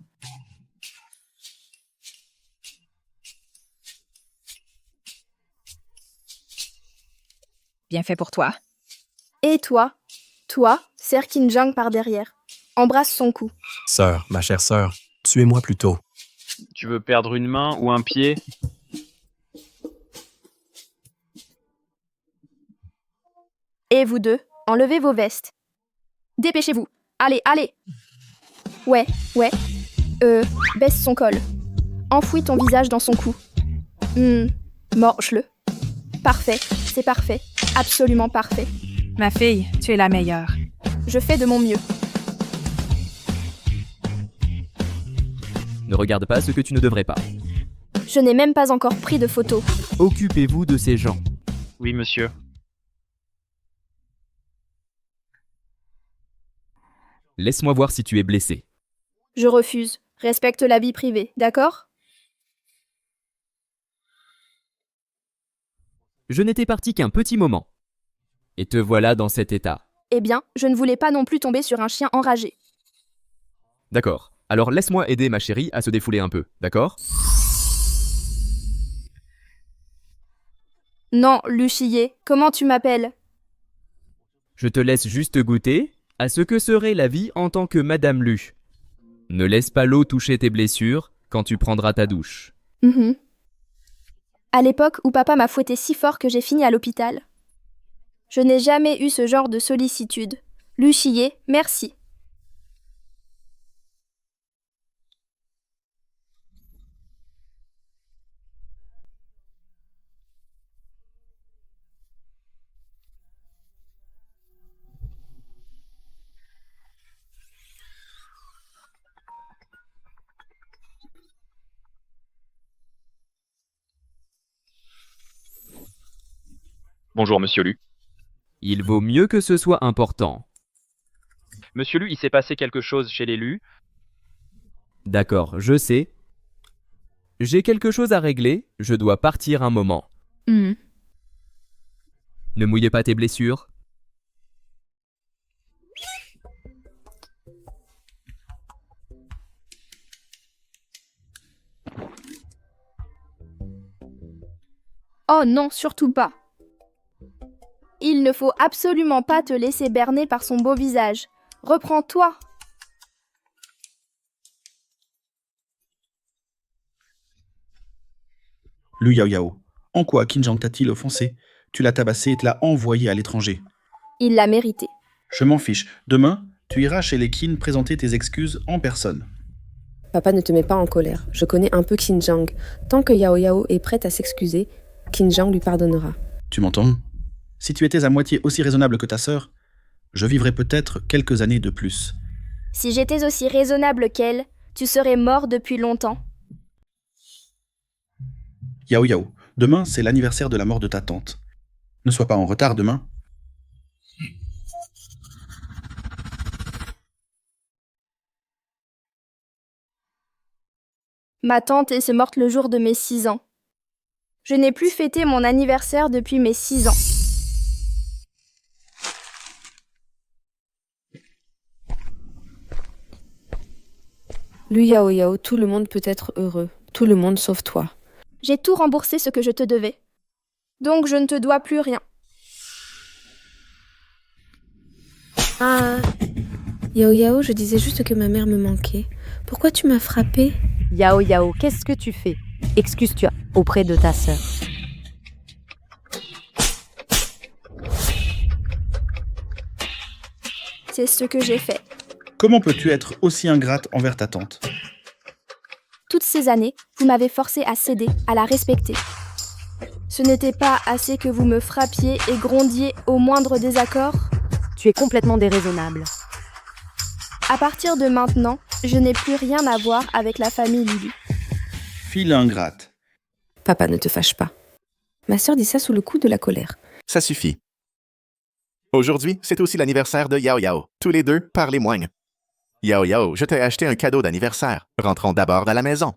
Bien fait pour toi. Et toi, serre Qin Jiang par derrière. Embrasse son cou. Sœur, ma chère sœur, tuez-moi plutôt. Tu veux perdre une main ou un pied? Et vous deux, enlevez vos vestes. Dépêchez-vous. Allez, allez. Ouais. Baisse son col. Enfouis ton visage dans son cou. Morge-le. Parfait, c'est parfait. Absolument parfait. Ma fille, tu es la meilleure. Je fais de mon mieux. Ne regarde pas ce que tu ne devrais pas. Je n'ai même pas encore pris de photos. Occupez-vous de ces gens. Oui, monsieur. Laisse-moi voir si tu es blessé. Je refuse. Respecte la vie privée, d'accord? Je n'étais parti qu'un petit moment. Et te voilà dans cet état. Eh bien, je ne voulais pas non plus tomber sur un chien enragé. D'accord. Alors laisse-moi aider ma chérie à se défouler un peu, d'accord? Non, Luchillet, comment tu m'appelles? Je te laisse juste goûter à ce que serait la vie en tant que Madame Lu. Ne laisse pas l'eau toucher tes blessures quand tu prendras ta douche. À l'époque où papa m'a fouetté si fort que j'ai fini à l'hôpital. Je n'ai jamais eu ce genre de sollicitude. Luchillet, merci. Bonjour, monsieur Lu. Il vaut mieux que ce soit important. Monsieur Lu, il s'est passé quelque chose chez les Lu. D'accord, je sais. J'ai quelque chose à régler, je dois partir un moment. Ne mouillez pas tes blessures. Oh non, surtout pas. Il ne faut absolument pas te laisser berner par son beau visage. Reprends-toi. Lu Yao Yao, en quoi Qin t'a-t-il offensé? Tu l'as tabassé et te l'as envoyé à l'étranger. Il l'a mérité. Je m'en fiche. Demain, tu iras chez les Qin présenter tes excuses en personne. Papa, ne te mets pas en colère. Je connais un peu Qin. Tant que Yao Yao est prête à s'excuser, Qin lui pardonnera. Tu m'entends? Si tu étais à moitié aussi raisonnable que ta sœur, je vivrais peut-être quelques années de plus. Si j'étais aussi raisonnable qu'elle, tu serais mort depuis longtemps. Yao Yao, demain c'est l'anniversaire de la mort de ta tante. Ne sois pas en retard demain. Ma tante est morte le jour de mes 6 ans. Je n'ai plus fêté mon anniversaire depuis mes 6 ans. Lu Yao Yao, tout le monde peut être heureux. Tout le monde sauf toi. J'ai tout remboursé ce que je te devais. Donc je ne te dois plus rien. Ah, Yao Yao, je disais juste que ma mère me manquait. Pourquoi tu m'as frappée? Yao Yao, qu'est-ce que tu fais? Excuse-toi auprès de ta sœur. C'est ce que j'ai fait. Comment peux-tu être aussi ingrate envers ta tante? Toutes ces années, vous m'avez forcé à céder, à la respecter. Ce n'était pas assez que vous me frappiez et grondiez au moindre désaccord? Tu es complètement déraisonnable. À partir de maintenant, je n'ai plus rien à voir avec la famille Lulu. Fille ingrate. Papa, ne te fâche pas. Ma sœur dit ça sous le coup de la colère. Ça suffit. Aujourd'hui, c'est aussi l'anniversaire de Yao Yao. Tous les deux, par les moignes. Yao Yao, je t'ai acheté un cadeau d'anniversaire. Rentrons d'abord à la maison.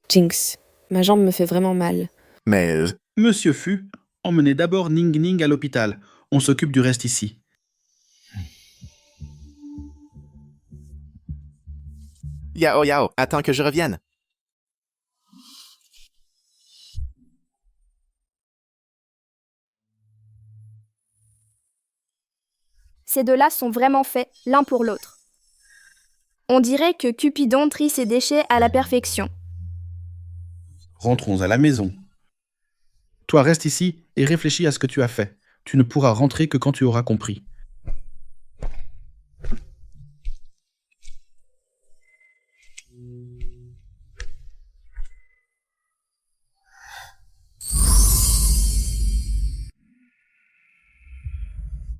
Jinx, ma jambe me fait vraiment mal. Mais... Monsieur Fu, emmenez d'abord Ning Ning à l'hôpital. On s'occupe du reste ici. Yao Yao, attends que je revienne. Ces deux-là sont vraiment faits l'un pour l'autre. On dirait que Cupidon trie ses déchets à la perfection. Rentrons à la maison. Toi, reste ici et réfléchis à ce que tu as fait. Tu ne pourras rentrer que quand tu auras compris.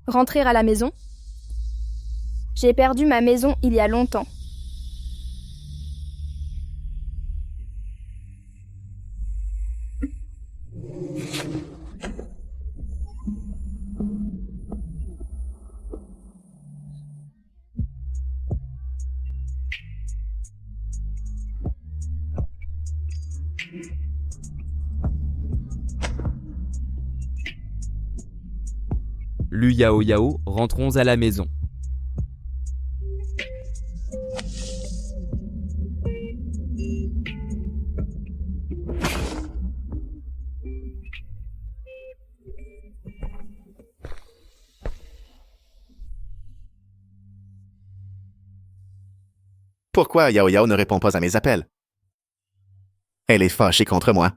Rentrer à la maison? J'ai perdu ma maison il y a longtemps. Lu Yao Yao, rentrons à la maison. Pourquoi Yao Yao ne répond pas à mes appels? Elle est fâchée contre moi.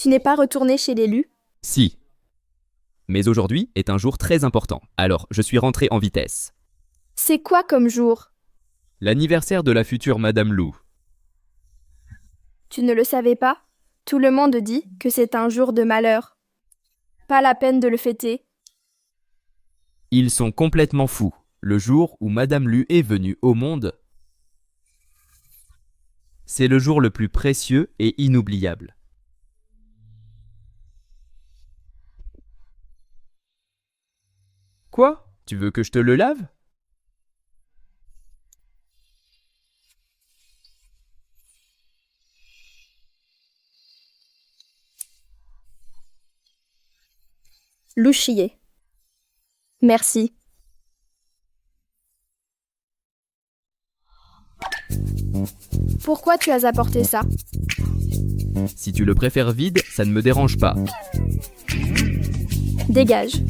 Tu n'es pas retourné chez l'élu? Si. Mais aujourd'hui est un jour très important, alors je suis rentré en vitesse. C'est quoi comme jour? L'anniversaire de la future Madame Lou. Tu ne le savais pas? Tout le monde dit que c'est un jour de malheur. Pas la peine de le fêter. Ils sont complètement fous. Le jour où Madame Lu est venue au monde, c'est le jour le plus précieux et inoubliable. Quoi? Tu veux que je te le lave? Louchier. Merci. Pourquoi tu as apporté ça? Si tu le préfères vide, ça ne me dérange pas. Dégage.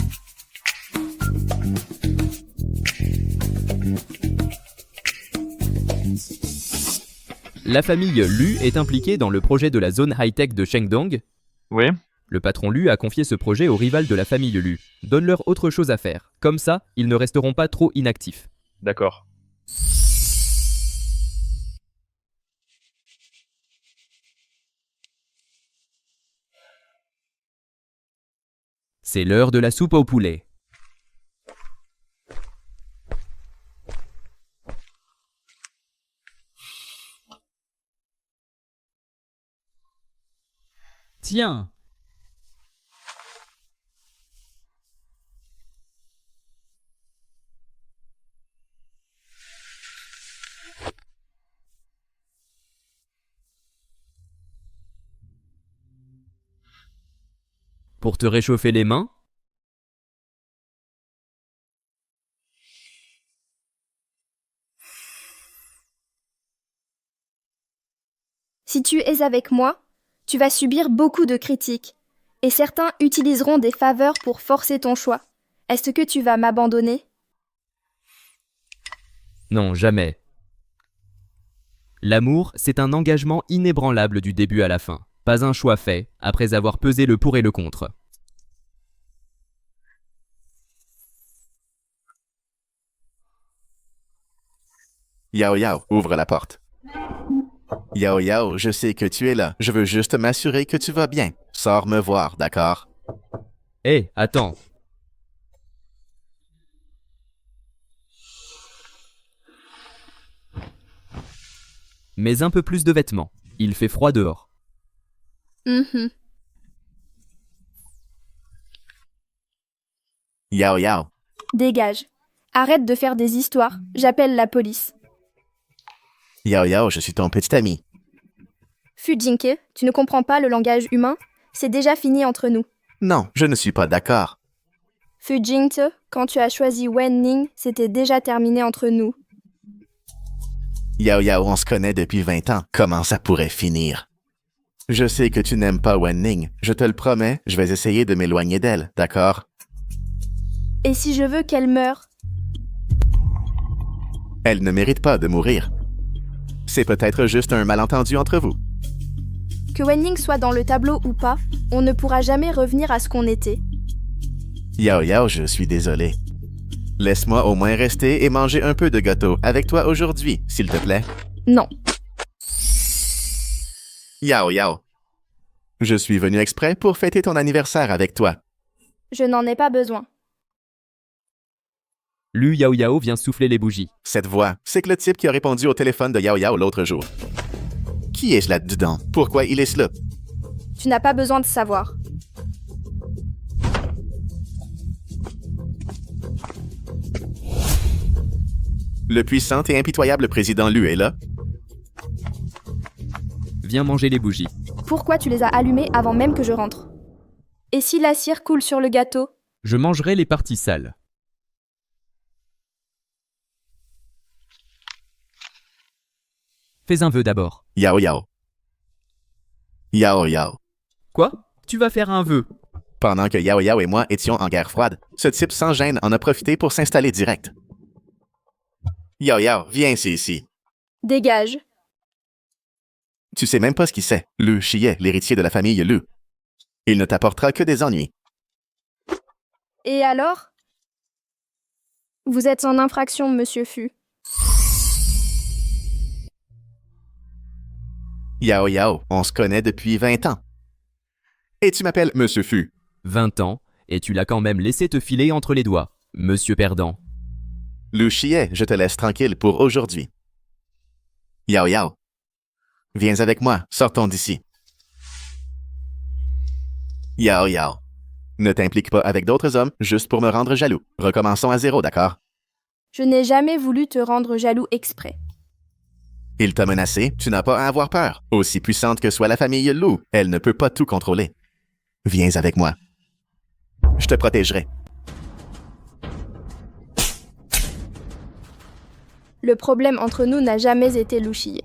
La famille Lu est impliquée dans le projet de la zone high-tech de Shengdong. Oui. Le patron Lu a confié ce projet aux rivales de la famille Lu. Donne-leur autre chose à faire. Comme ça, ils ne resteront pas trop inactifs. D'accord. C'est l'heure de la soupe au poulet. Tiens. Pour te réchauffer les mains, Si tu es avec moi, tu vas subir beaucoup de critiques, et certains utiliseront des faveurs pour forcer ton choix. Est-ce que tu vas m'abandonner? non, jamais. L'amour, c'est un engagement inébranlable du début à la fin. Pas un choix fait, après avoir pesé le pour et le contre. Yao Yao, ouvre la porte. Yao Yao, je sais que tu es là. Je veux juste m'assurer que tu vas bien. Sors me voir, d'accord? Hé, attends. Mets un peu plus de vêtements. Il fait froid dehors. Yao Yao. Dégage. Arrête de faire des histoires. J'appelle la police. Yao Yao, je suis ton petit ami. Fujinke, tu ne comprends pas le langage humain? C'est déjà fini entre nous. Non, je ne suis pas d'accord. Fujinke, quand tu as choisi Wen Ning, c'était déjà terminé entre nous. Yao Yao, on se connaît depuis 20 ans. Comment ça pourrait finir? Je sais que tu n'aimes pas Wen Ning. Je te le promets, je vais essayer de m'éloigner d'elle, d'accord? Et si je veux qu'elle meure? Elle ne mérite pas de mourir. C'est peut-être juste un malentendu entre vous. Que Wen Ning soit dans le tableau ou pas, on ne pourra jamais revenir à ce qu'on était. Yao Yao, je suis désolé. Laisse-moi au moins rester et manger un peu de gâteau avec toi aujourd'hui, s'il te plaît. Non. Yao Yao. Je suis venu exprès pour fêter ton anniversaire avec toi. Je n'en ai pas besoin. Lu Yao Yao vient souffler les bougies. Cette voix, c'est que le type qui a répondu au téléphone de Yao Yao l'autre jour. Qui est-ce là-dedans? Pourquoi il est là? Tu n'as pas besoin de savoir. Le puissant et impitoyable président Lu est là. Viens manger les bougies. Pourquoi tu les as allumées avant même que je rentre? Et si la cire coule sur le gâteau? Je mangerai les parties sales. Fais un vœu d'abord. Yao Yao. Yao Yao. Quoi? Tu vas faire un vœu? Pendant que Yao Yao et moi étions en guerre froide, ce type sans gêne en a profité pour s'installer direct. Yao Yao, viens ici. Dégage. Tu sais même pas ce qu'il sait. Lu Shie, l'héritier de la famille Lu. Il ne t'apportera que des ennuis. Et alors? Vous êtes en infraction, monsieur Fu. Yao Yao, on se connaît depuis 20 ans. Et tu m'appelles Monsieur Fu. 20 ans, et tu l'as quand même laissé te filer entre les doigts, monsieur perdant. Lu Shie, je te laisse tranquille pour aujourd'hui. Yao Yao, viens avec moi, sortons d'ici. Yao Yao, ne t'implique pas avec d'autres hommes juste pour me rendre jaloux. Recommençons à zéro, d'accord? Je n'ai jamais voulu te rendre jaloux exprès. Il t'a menacé, tu n'as pas à avoir peur. Aussi puissante que soit la famille Lu, elle ne peut pas tout contrôler. Viens avec moi. Je te protégerai. Le problème entre nous n'a jamais été Lu Shie.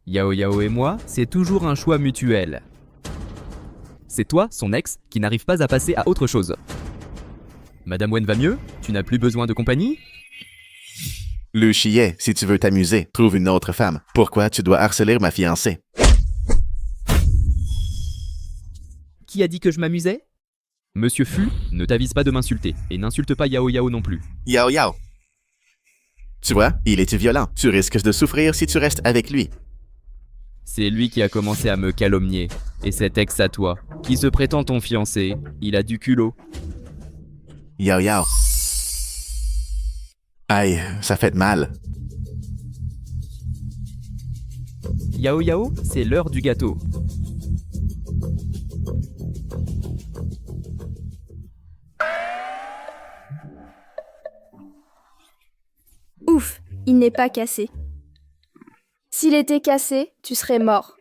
Yao Yao et moi, c'est toujours un choix mutuel. C'est toi, son ex, qui n'arrive pas à passer à autre chose. Madame Wen va mieux? Tu n'as plus besoin de compagnie? Lu Shie, si tu veux t'amuser, trouve une autre femme. Pourquoi tu dois harceler ma fiancée? Qui a dit que je m'amusais? Monsieur Fu, ne t'avise pas de m'insulter, et n'insulte pas Yao Yao non plus. Yao Yao. Tu vois, il est violent. Tu risques de souffrir si tu restes avec lui. C'est lui qui a commencé à me calomnier. Et cet ex à toi, qui se prétend ton fiancé, il a du culot. Yao Yao. Aïe, ça fait mal. Yao Yao, c'est l'heure du gâteau. Ouf, il n'est pas cassé. S'il était cassé, tu serais mort.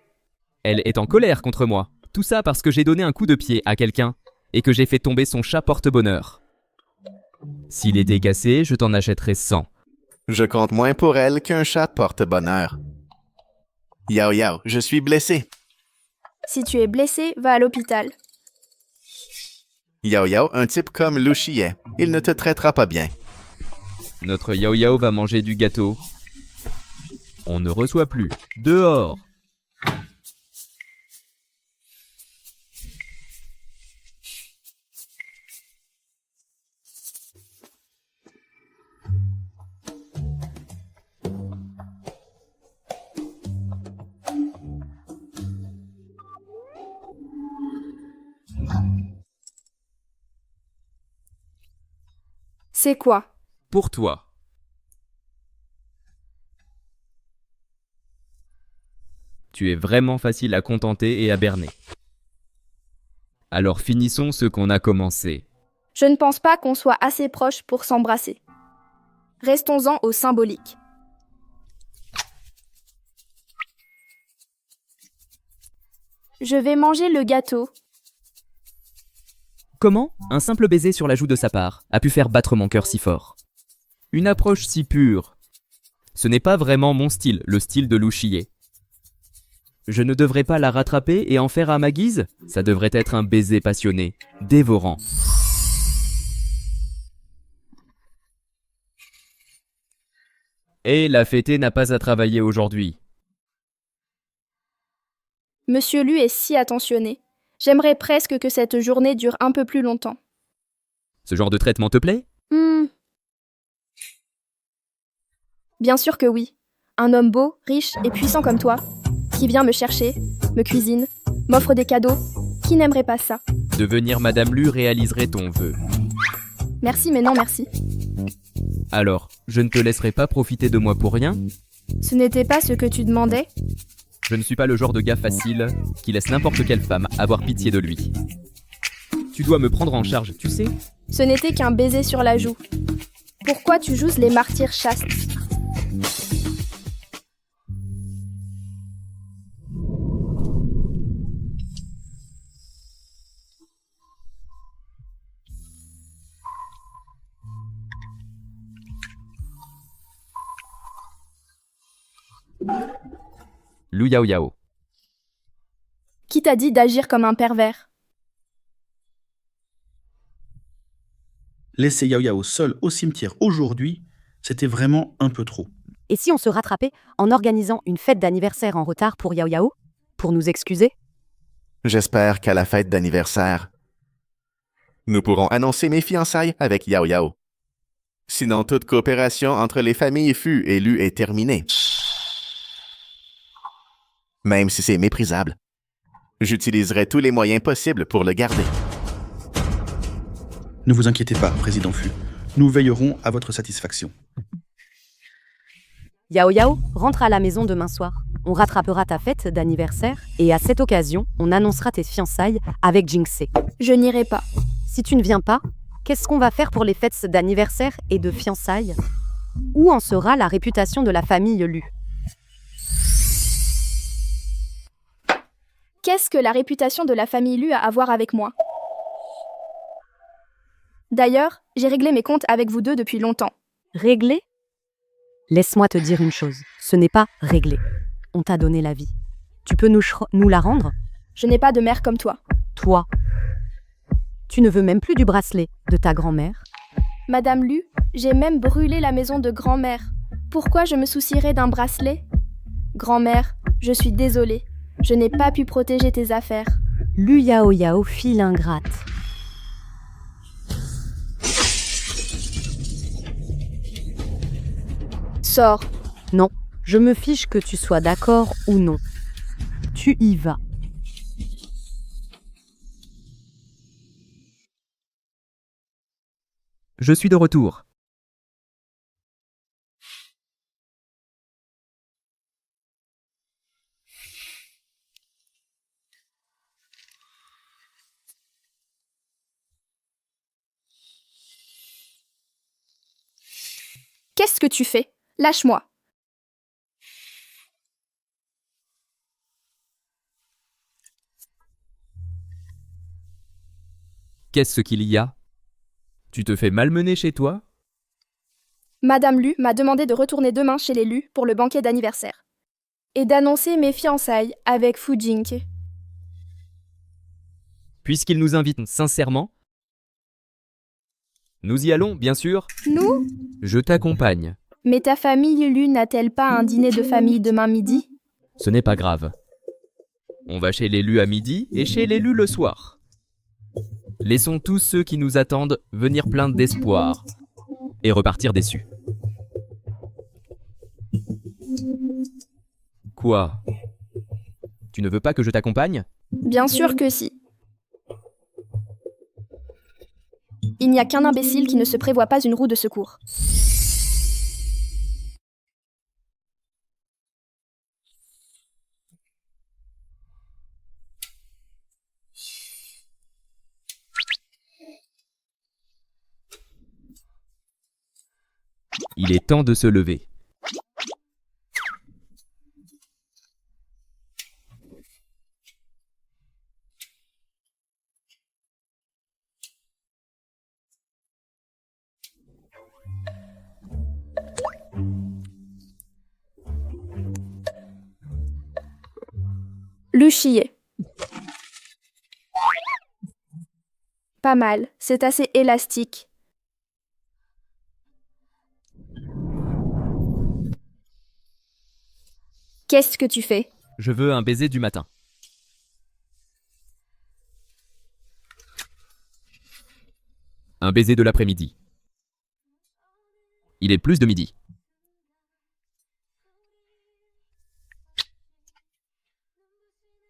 Elle est en colère contre moi. Tout ça parce que j'ai donné un coup de pied à quelqu'un et que j'ai fait tomber son chat porte-bonheur. S'il était cassé, je t'en achèterais 100. Je compte moins pour elle qu'un chat porte-bonheur. Yao Yao, je suis blessé. Si tu es blessé, va à l'hôpital. Yao Yao, un type comme Lu Shie, il ne te traitera pas bien. Notre Yao Yao va manger du gâteau. On ne reçoit plus. Dehors! C'est quoi? Pour toi. Tu es vraiment facile à contenter et à berner. Alors finissons ce qu'on a commencé. Je ne pense pas qu'on soit assez proches pour s'embrasser. Restons-en au symbolique. Je vais manger le gâteau. Comment un simple baiser sur la joue de sa part a pu faire battre mon cœur si fort? Une approche si pure. Ce n'est pas vraiment mon style, le style de Lu Shie. Je ne devrais pas la rattraper et en faire à ma guise? Ça devrait être un baiser passionné, dévorant. Et la fêtée n'a pas à travailler aujourd'hui. Monsieur Lu est si attentionné. J'aimerais presque que cette journée dure un peu plus longtemps. Ce genre de traitement te plaît? Bien sûr que oui. Un homme beau, riche et puissant comme toi, qui vient me chercher, me cuisine, m'offre des cadeaux. Qui n'aimerait pas ça? Devenir Madame Lu réaliserait ton vœu. Merci, mais non merci. Alors, je ne te laisserai pas profiter de moi pour rien? Ce n'était pas ce que tu demandais? Je ne suis pas le genre de gars facile qui laisse n'importe quelle femme avoir pitié de lui. Tu dois me prendre en charge, tu sais? Ce n'était qu'un baiser sur la joue. Pourquoi tu joues les martyrs chastes? Lu Yao Yao. Qui t'a dit d'agir comme un pervers? Laisser Yao Yao seul au cimetière aujourd'hui, c'était vraiment un peu trop. Et si on se rattrapait en organisant une fête d'anniversaire en retard pour Yao Yao? Pour nous excuser? J'espère qu'à la fête d'anniversaire, nous pourrons annoncer mes fiançailles avec Yao Yao. Sinon, toute coopération entre les familles Fu et Lu est terminée. Même si c'est méprisable, j'utiliserai tous les moyens possibles pour le garder. Ne vous inquiétez pas, Président Fu. Nous veillerons à votre satisfaction. Yao Yao, rentre à la maison demain soir. On rattrapera ta fête d'anniversaire et à cette occasion, on annoncera tes fiançailles avec Jinxie. Je n'irai pas. Si tu ne viens pas, qu'est-ce qu'on va faire pour les fêtes d'anniversaire et de fiançailles? Où en sera la réputation de la famille Lu? Qu'est-ce que la réputation de la famille Lu a à voir avec moi? D'ailleurs, j'ai réglé mes comptes avec vous deux depuis longtemps. Réglé? Laisse-moi te dire une chose, ce n'est pas réglé. On t'a donné la vie. Tu peux nous la rendre? Je n'ai pas de mère comme toi. Toi? Tu ne veux même plus du bracelet de ta grand-mère? Madame Lu, j'ai même brûlé la maison de grand-mère. Pourquoi je me soucierais d'un bracelet? Grand-mère, je suis désolée. Je n'ai pas pu protéger tes affaires. Lu Yao Yao, fille ingrate. Sors. Non, je me fiche que tu sois d'accord ou non. Tu y vas. Je suis de retour. Qu'est-ce que tu fais? Lâche-moi. Qu'est-ce qu'il y a? Tu te fais malmener chez toi? Madame Lu m'a demandé de retourner demain chez les Lu pour le banquet d'anniversaire. Et d'annoncer mes fiançailles avec Fu Jing. Puisqu'il nous invite sincèrement, nous y allons, bien sûr. Nous? Je t'accompagne. Mais ta famille Lu n'a-t-elle pas un dîner de famille demain midi? Ce n'est pas grave. On va chez les Lu à midi et chez les Lu le soir. Laissons tous ceux qui nous attendent venir pleins d'espoir et repartir déçus. Quoi? Tu ne veux pas que je t'accompagne? Bien sûr que si. Il n'y a qu'un imbécile qui ne se prévoit pas une roue de secours. Il est temps de se lever. Lu chier. Pas mal, c'est assez élastique. Qu'est-ce que tu fais? Je veux un baiser du matin. Un baiser de l'après-midi. Il est plus de midi.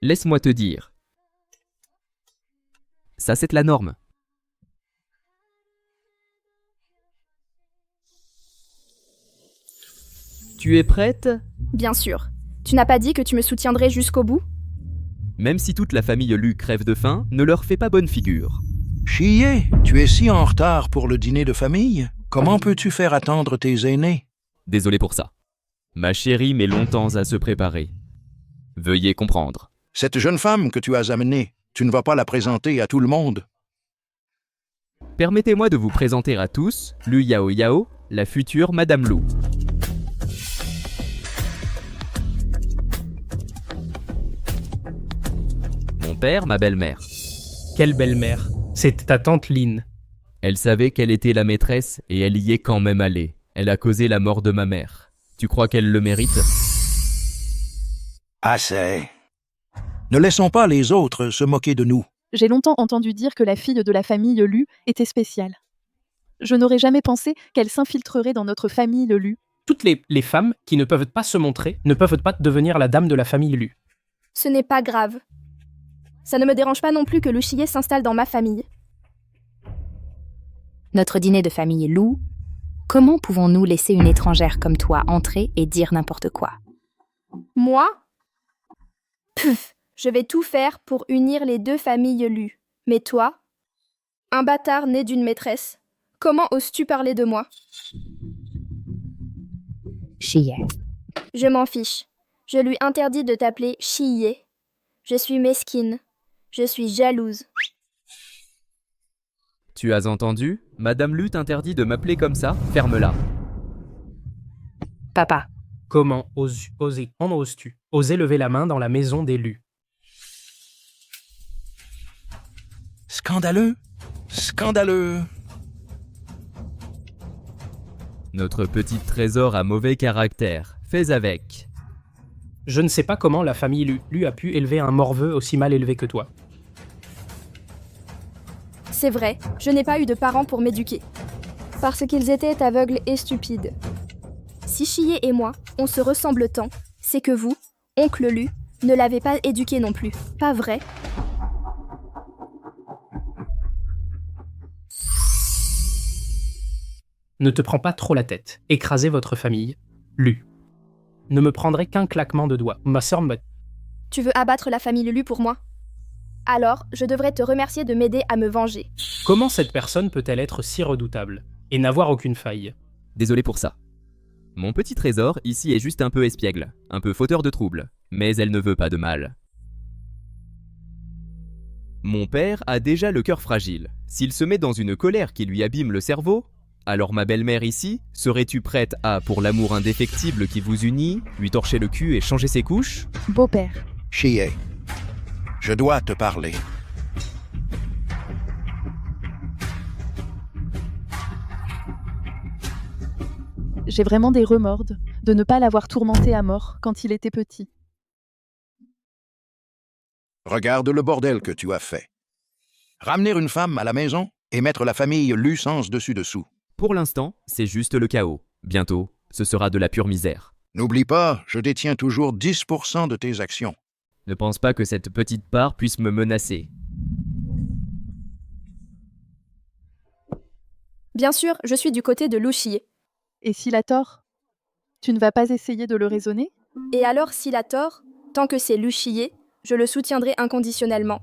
Laisse-moi te dire. Ça, c'est la norme. Tu es prête? Bien sûr. Tu n'as pas dit que tu me soutiendrais jusqu'au bout? Même si toute la famille Lu crève de faim, ne leur fais pas bonne figure. Chier, tu es si en retard pour le dîner de famille? Comment peux-tu faire attendre tes aînés? Désolé pour ça. Ma chérie met longtemps à se préparer. Veuillez comprendre. Cette jeune femme que tu as amenée, tu ne vas pas la présenter à tout le monde. Permettez-moi de vous présenter à tous Lu Yao Yao, la future Madame Lu. Mon père, ma belle-mère. Quelle belle-mère? C'est ta tante Lynn. Elle savait qu'elle était la maîtresse et elle y est quand même allée. Elle a causé la mort de ma mère. Tu crois qu'elle le mérite? Assez. Ne laissons pas les autres se moquer de nous. J'ai longtemps entendu dire que la fille de la famille Lu était spéciale. Je n'aurais jamais pensé qu'elle s'infiltrerait dans notre famille Lu. Toutes les femmes qui ne peuvent pas se montrer ne peuvent pas devenir la dame de la famille Lu. Ce n'est pas grave. Ça ne me dérange pas non plus que Luchier s'installe dans ma famille. Notre dîner de famille Lu, comment pouvons-nous laisser une étrangère comme toi entrer et dire n'importe quoi? Moi? Pff, je vais tout faire pour unir les deux familles Lu. Mais toi? Un bâtard né d'une maîtresse. Comment oses-tu parler de moi? Chiye. Je m'en fiche. Je lui interdis de t'appeler Chiye. Je suis mesquine. Je suis jalouse. Tu as entendu? Madame Lu t'interdit de m'appeler comme ça? Ferme-la. Papa. Comment oses-tu oser lever la main dans la maison des Lu? Scandaleux! Scandaleux! Notre petit trésor a mauvais caractère. Fais avec. Je ne sais pas comment la famille Lu a pu élever un morveux aussi mal élevé que toi. C'est vrai, je n'ai pas eu de parents pour m'éduquer. Parce qu'ils étaient aveugles et stupides. Si Chiye et moi, on se ressemble tant, c'est que vous, oncle Lu, ne l'avez pas éduqué non plus. Pas vrai? Ne te prends pas trop la tête. Écrasez votre famille. Lu. Ne me prendrai qu'un claquement de doigts. Ma sœur me... Tu veux abattre la famille Lu pour moi? Alors, je devrais te remercier de m'aider à me venger. Comment cette personne peut-elle être si redoutable et n'avoir aucune faille? Désolé pour ça. Mon petit trésor ici est juste un peu espiègle, un peu fauteur de troubles, mais elle ne veut pas de mal. Mon père a déjà le cœur fragile. S'il se met dans une colère qui lui abîme le cerveau, alors ma belle-mère ici, serais-tu prête à, pour l'amour indéfectible qui vous unit, lui torcher le cul et changer ses couches? Beau-père. Chiye, je dois te parler. J'ai vraiment des remords de ne pas l'avoir tourmenté à mort quand il était petit. Regarde le bordel que tu as fait. Ramener une femme à la maison et mettre la famille Lu sens dessus-dessous. Pour l'instant, c'est juste le chaos. Bientôt, ce sera de la pure misère. N'oublie pas, je détiens toujours 10% de tes actions. Ne pense pas que cette petite part puisse me menacer. Bien sûr, je suis du côté de Luchier. Et s'il a tort, tu ne vas pas essayer de le raisonner? Et alors, s'il a tort, tant que c'est Luchier, je le soutiendrai inconditionnellement.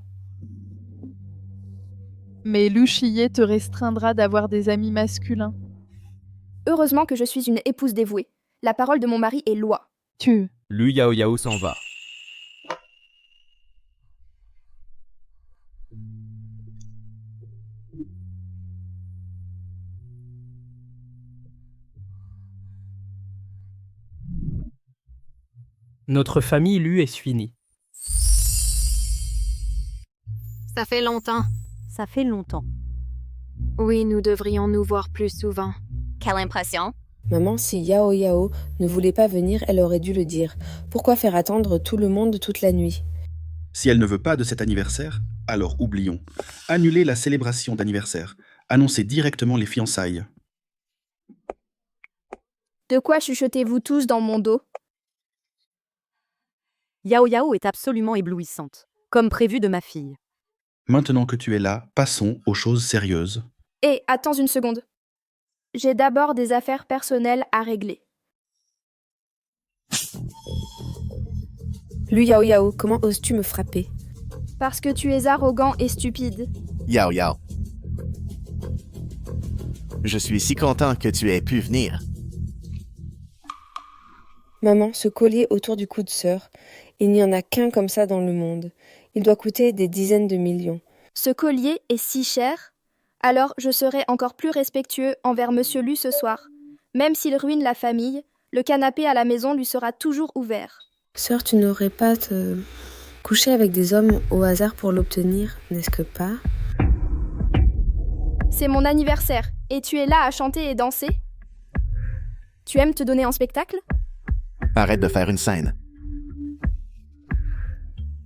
Mais Luchier te restreindra d'avoir des amis masculins. Heureusement que je suis une épouse dévouée. La parole de mon mari est loi. Lu Yao Yao s'en va. Notre famille Lu est finie. Ça fait longtemps. Ça fait longtemps. Oui, nous devrions nous voir plus souvent. Quelle impression? Maman, si Yao Yao ne voulait pas venir, elle aurait dû le dire. Pourquoi faire attendre tout le monde toute la nuit? Si elle ne veut pas de cet anniversaire, alors oublions. Annulez la célébration d'anniversaire. Annoncez directement les fiançailles. De quoi chuchotez-vous tous dans mon dos? Yao Yao est absolument éblouissante, comme prévu de ma fille. Maintenant que tu es là, passons aux choses sérieuses. Hé, attends une seconde. J'ai d'abord des affaires personnelles à régler. Lu Yao Yao, comment oses-tu me frapper? Parce que tu es arrogant et stupide. Yao Yao. Je suis si content que tu aies pu venir. Maman, ce collier autour du cou de sœur, il n'y en a qu'un comme ça dans le monde. Il doit coûter des dizaines de millions. Ce collier est si cher, alors je serai encore plus respectueux envers Monsieur Lu ce soir. Même s'il ruine la famille, le canapé à la maison lui sera toujours ouvert. Sœur, tu n'aurais pas couché avec des hommes au hasard pour l'obtenir, n'est-ce que pas? C'est mon anniversaire, et tu es là à chanter et danser? Tu aimes te donner en spectacle? Arrête de faire une scène.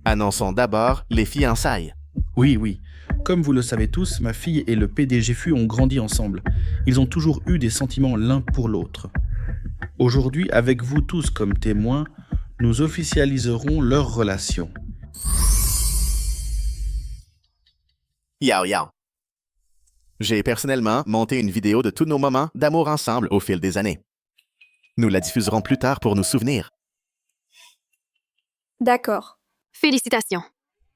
Annonçons d'abord les fiançailles. Oui, oui. Comme vous le savez tous, ma fille et le PDG FU ont grandi ensemble. Ils ont toujours eu des sentiments l'un pour l'autre. Aujourd'hui, avec vous tous comme témoins, nous officialiserons leur relation. Yao Yao. J'ai personnellement monté une vidéo de tous nos moments d'amour ensemble au fil des années. Nous la diffuserons plus tard pour nous souvenir. D'accord. Félicitations.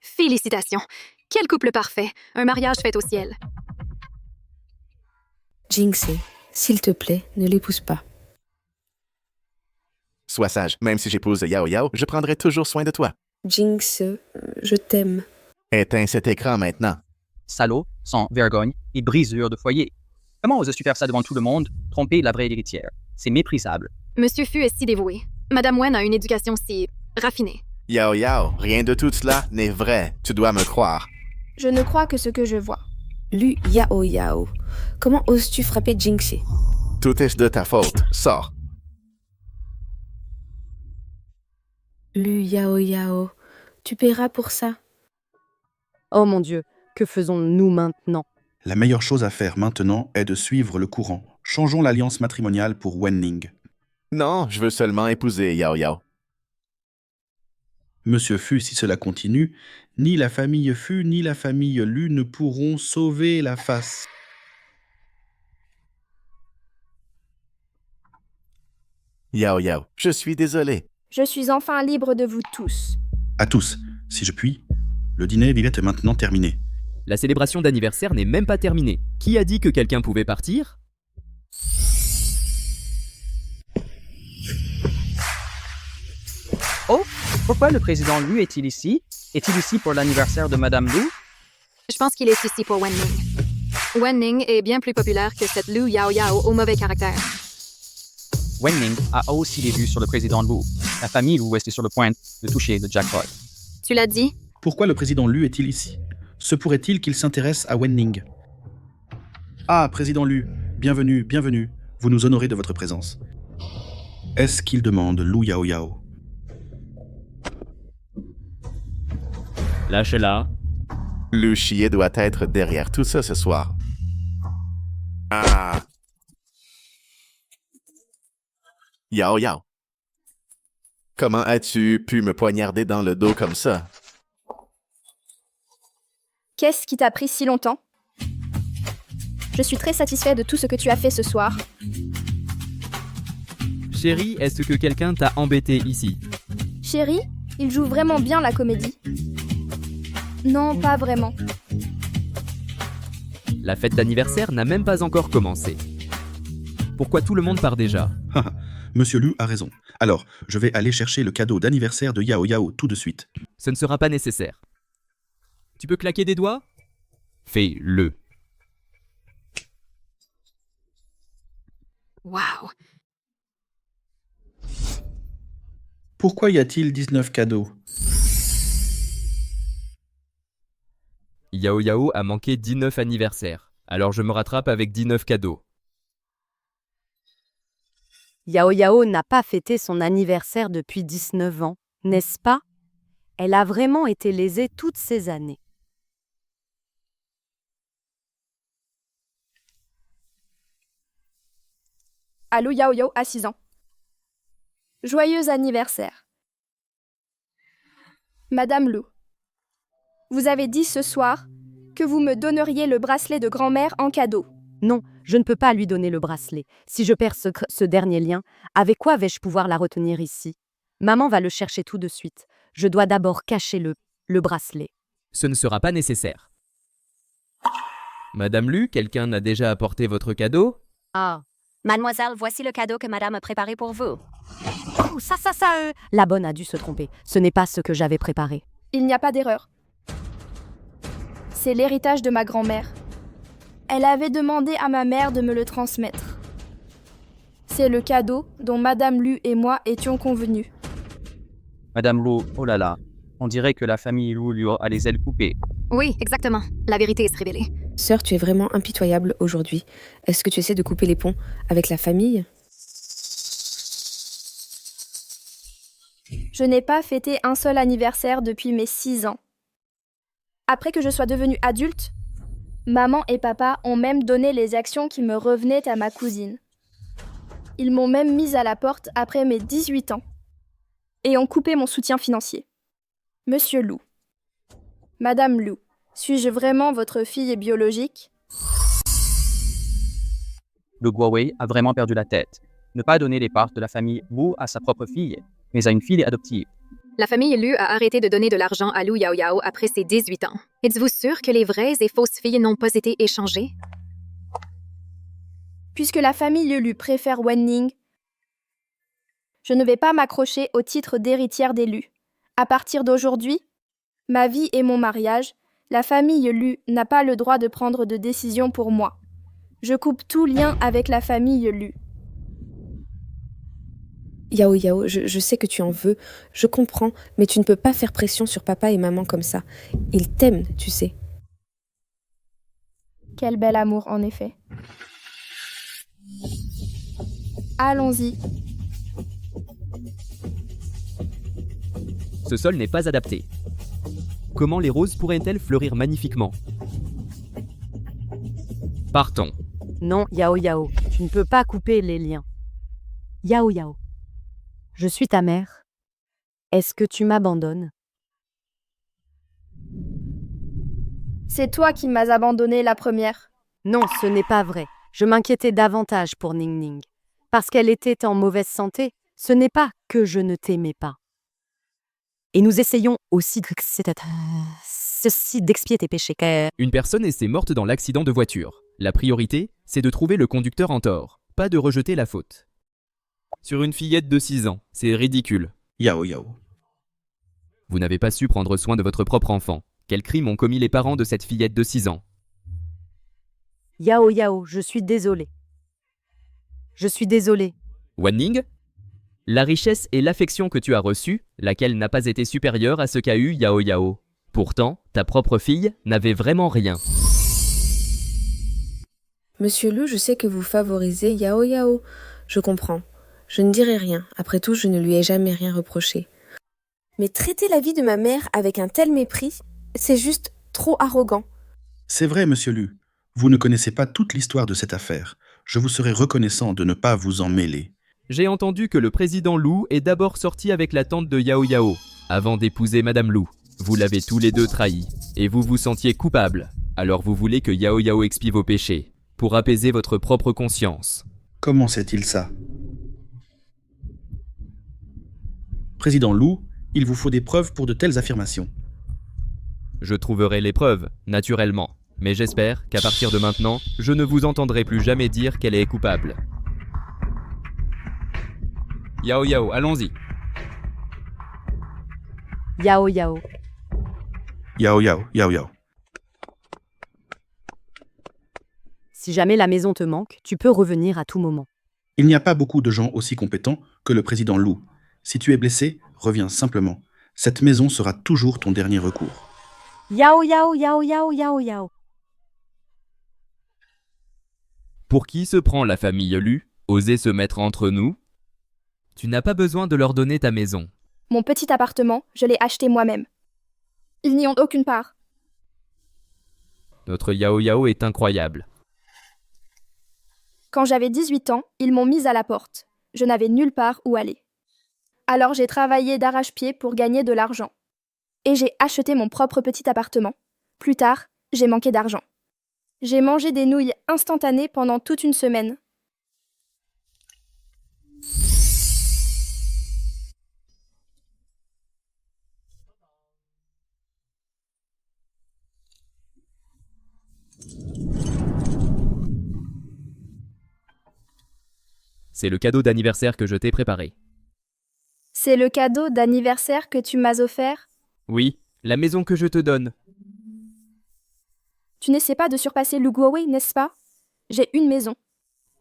Félicitations. Quel couple parfait. Un mariage fait au ciel. Jinxie, s'il te plaît, ne l'épouse pas. Sois sage, même si j'épouse Yao Yao, je prendrai toujours soin de toi. Jinx, je t'aime. Éteins cet écran maintenant. Salaud, sans vergogne et brisure de foyer. Comment oses-tu faire ça devant tout le monde, tromper la vraie héritière? C'est méprisable. Monsieur Fu est si dévoué. Madame Wen a une éducation si raffinée. Yao Yao, rien de tout cela n'est vrai. Tu dois me croire. Je ne crois que ce que je vois. Lu Yao Yao, comment oses-tu frapper Jinxie? Tout est de ta faute. Sors. Lu Yao Yao, tu paieras pour ça. Oh mon Dieu, que faisons-nous maintenant? La meilleure chose à faire maintenant est de suivre le courant. Changeons l'alliance matrimoniale pour Wenning. Non, je veux seulement épouser Yao Yao. Monsieur Fu, si cela continue, ni la famille Fu ni la famille Lu ne pourront sauver la face. Yao Yao, je suis désolé. Je suis enfin libre de vous tous. À tous, si je puis, le dîner Vivette est maintenant terminé. La célébration d'anniversaire n'est même pas terminée. Qui a dit que quelqu'un pouvait partir? Oh, pourquoi le président Lu est-il ici? Est-il ici pour l'anniversaire de Madame Lu? Je pense qu'il est ici pour Wenning. Wenning est bien plus populaire que cette Lu Yao Yao au mauvais caractère. Wenning a aussi des vues sur le président Lu. La famille Lu est sur le point de toucher le jackpot. Tu l'as dit? Pourquoi le président Lu est-il ici? Se pourrait-il qu'il s'intéresse à Wenning? Ah, président Lu, bienvenue, bienvenue. Vous nous honorez de votre présence. Est-ce qu'il demande Lu Yao Yao? Lâche-la. Lu Xie doit être derrière tout ça ce soir. Ah! Yao Yao. Comment as-tu pu me poignarder dans le dos comme ça? Qu'est-ce qui t'a pris si longtemps? Je suis très satisfait de tout ce que tu as fait ce soir. Chérie, est-ce que quelqu'un t'a embêté ici? Chérie, il joue vraiment bien la comédie. Non, pas vraiment. La fête d'anniversaire n'a même pas encore commencé. Pourquoi tout le monde part déjà? Monsieur Lu a raison. Alors, je vais aller chercher le cadeau d'anniversaire de Yao Yao tout de suite. Ce ne sera pas nécessaire. Tu peux claquer des doigts? Fais-le. Waouh! Pourquoi y a-t-il 19 cadeaux? Yao Yao a manqué 19 anniversaires. Alors je me rattrape avec 19 cadeaux. Yao Yao n'a pas fêté son anniversaire depuis 19 ans, n'est-ce pas? Elle a vraiment été lésée toutes ces années. Allô Yao Yao à 6 ans. Joyeux anniversaire. Madame Lu, vous avez dit ce soir que vous me donneriez le bracelet de grand-mère en cadeau. Non, je ne peux pas lui donner le bracelet. Si je perds ce dernier lien, avec quoi vais-je pouvoir la retenir ici? Maman va le chercher tout de suite. Je dois d'abord cacher le bracelet. Ce ne sera pas nécessaire. Madame Lu, quelqu'un a déjà apporté votre cadeau? Ah, mademoiselle, voici le cadeau que madame a préparé pour vous. Oh, La bonne a dû se tromper. Ce n'est pas ce que j'avais préparé. Il n'y a pas d'erreur. C'est l'héritage de ma grand-mère. Elle avait demandé à ma mère de me le transmettre. C'est le cadeau dont Madame Lu et moi étions convenus. Madame Lu, oh là là, on dirait que la famille Lu lui a les ailes coupées. Oui, exactement. La vérité est révélée. Sœur, tu es vraiment impitoyable aujourd'hui. Est-ce que tu essaies de couper les ponts avec la famille? Je n'ai pas fêté un seul anniversaire depuis mes 6 ans. Après que je sois devenue adulte, maman et papa ont même donné les actions qui me revenaient à ma cousine. Ils m'ont même mise à la porte après mes 18 ans et ont coupé mon soutien financier. Monsieur Lu, Madame Lu, suis-je vraiment votre fille biologique? Le Guowei a vraiment perdu la tête. Ne pas donner les parts de la famille Wu à sa propre fille, mais à une fille adoptive. La famille Lu a arrêté de donner de l'argent à Lu Yao Yao après ses 18 ans. Êtes-vous sûr que les vraies et fausses filles n'ont pas été échangées? Puisque la famille Lu préfère Wenning, je ne vais pas m'accrocher au titre d'héritière des Lu. À partir d'aujourd'hui, ma vie et mon mariage, la famille Lu n'a pas le droit de prendre de décision pour moi. Je coupe tout lien avec la famille Lu. Yao Yao, je sais que tu en veux, je comprends, mais tu ne peux pas faire pression sur papa et maman comme ça. Ils t'aiment, tu sais. Quel bel amour, en effet. Allons-y. Ce sol n'est pas adapté. Comment les roses pourraient-elles fleurir magnifiquement? Partons. Non, Yao Yao, tu ne peux pas couper les liens. Yao Yao, je suis ta mère. Est-ce que tu m'abandonnes? C'est toi qui m'as abandonné la première. Non, ce n'est pas vrai. Je m'inquiétais davantage pour Ning Ning. Parce qu'elle était en mauvaise santé, ce n'est pas que je ne t'aimais pas. Et nous essayons aussi d'expier tes péchés. Une personne est morte dans l'accident de voiture. La priorité, c'est de trouver le conducteur en tort, pas de rejeter la faute. Sur une fillette de 6 ans, c'est ridicule. Yao Yao. Vous n'avez pas su prendre soin de votre propre enfant. Quel crime ont commis les parents de cette fillette de 6 ans? Yao Yao, je suis désolée. Je suis désolée. Wanning, la richesse et l'affection que tu as reçue, laquelle n'a pas été supérieure à ce qu'a eu Yao Yao. Pourtant, ta propre fille n'avait vraiment rien. Monsieur Lu, je sais que vous favorisez Yao Yao. Je comprends. Je ne dirai rien. Après tout, je ne lui ai jamais rien reproché. Mais traiter la vie de ma mère avec un tel mépris, c'est juste trop arrogant. C'est vrai, monsieur Lu. Vous ne connaissez pas toute l'histoire de cette affaire. Je vous serais reconnaissant de ne pas vous en mêler. J'ai entendu que le président Lu est d'abord sorti avec la tante de Yao Yao, avant d'épouser Madame Lu. Vous l'avez tous les deux trahi, et vous vous sentiez coupable. Alors vous voulez que Yao Yao expie vos péchés, pour apaiser votre propre conscience. Comment sait-il ça? Président Lu, il vous faut des preuves pour de telles affirmations. Je trouverai les preuves, naturellement. Mais j'espère qu'à partir de maintenant, je ne vous entendrai plus jamais dire qu'elle est coupable. Yao Yao, allons-y. Yao Yao. Yao Yao, Yao Yao. Si jamais la maison te manque, tu peux revenir à tout moment. Il n'y a pas beaucoup de gens aussi compétents que le président Lu. Si tu es blessé, reviens simplement. Cette maison sera toujours ton dernier recours. Yao Yao, Yao Yao, Yao Yao. Pour qui se prend la famille Lu? Oser se mettre entre nous? Tu n'as pas besoin de leur donner ta maison. Mon petit appartement, je l'ai acheté moi-même. Ils n'y ont aucune part. Notre Yao Yao est incroyable. Quand j'avais 18 ans, ils m'ont mise à la porte. Je n'avais nulle part où aller. Alors j'ai travaillé d'arrache-pied pour gagner de l'argent. Et j'ai acheté mon propre petit appartement. Plus tard, j'ai manqué d'argent. J'ai mangé des nouilles instantanées pendant toute une semaine. C'est le cadeau d'anniversaire que je t'ai préparé. C'est le cadeau d'anniversaire que tu m'as offert? Oui, la maison que je te donne. Tu n'essaies pas de surpasser Luguowei, n'est-ce pas? J'ai une maison.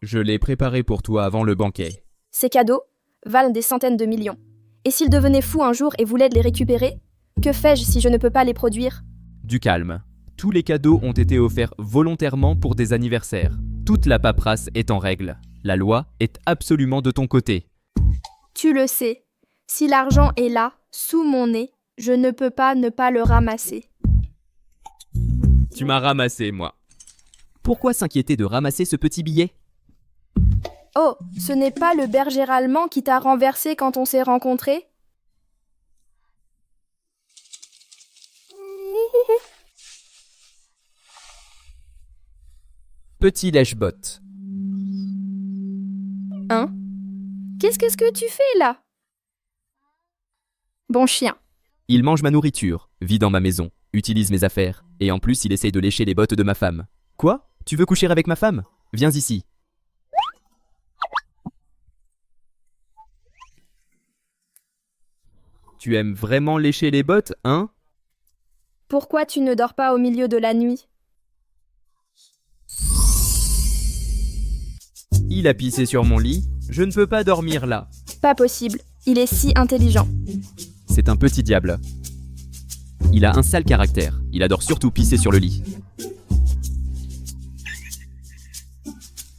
Je l'ai préparée pour toi avant le banquet. Ces cadeaux valent des centaines de millions. Et s'ils devenaient fous un jour et voulaient les récupérer, que fais-je si je ne peux pas les produire? Du calme. Tous les cadeaux ont été offerts volontairement pour des anniversaires. Toute la paperasse est en règle. La loi est absolument de ton côté. Tu le sais. Si l'argent est là, sous mon nez, je ne peux pas ne pas le ramasser. Tu m'as ramassé, moi. Pourquoi s'inquiéter de ramasser ce petit billet? Oh, ce n'est pas le berger allemand qui t'a renversé quand on s'est rencontrés? Petit lèche-botte. Hein? Qu'est-ce que tu fais là? Bon chien. Il mange ma nourriture, vit dans ma maison, utilise mes affaires, et en plus il essaye de lécher les bottes de ma femme. Quoi? Tu veux coucher avec ma femme? Viens ici. Tu aimes vraiment lécher les bottes, hein? Pourquoi tu ne dors pas au milieu de la nuit? Il a pissé sur mon lit, je ne peux pas dormir là. Pas possible, il est si intelligent. C'est un petit diable. Il a un sale caractère, il adore surtout pisser sur le lit.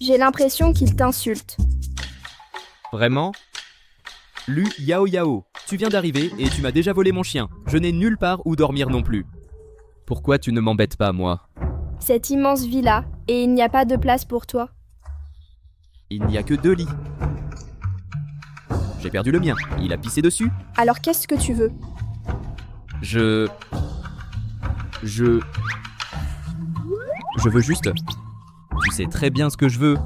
J'ai l'impression qu'il t'insulte. Vraiment? Lu Yao Yao, tu viens d'arriver et tu m'as déjà volé mon chien. Je n'ai nulle part où dormir non plus. Pourquoi tu ne m'embêtes pas, moi? Cette immense villa, et il n'y a pas de place pour toi. Il n'y a que 2 lits. J'ai perdu le mien, il a pissé dessus. Alors qu'est-ce que tu veux? Je veux juste... Tu sais très bien ce que je veux.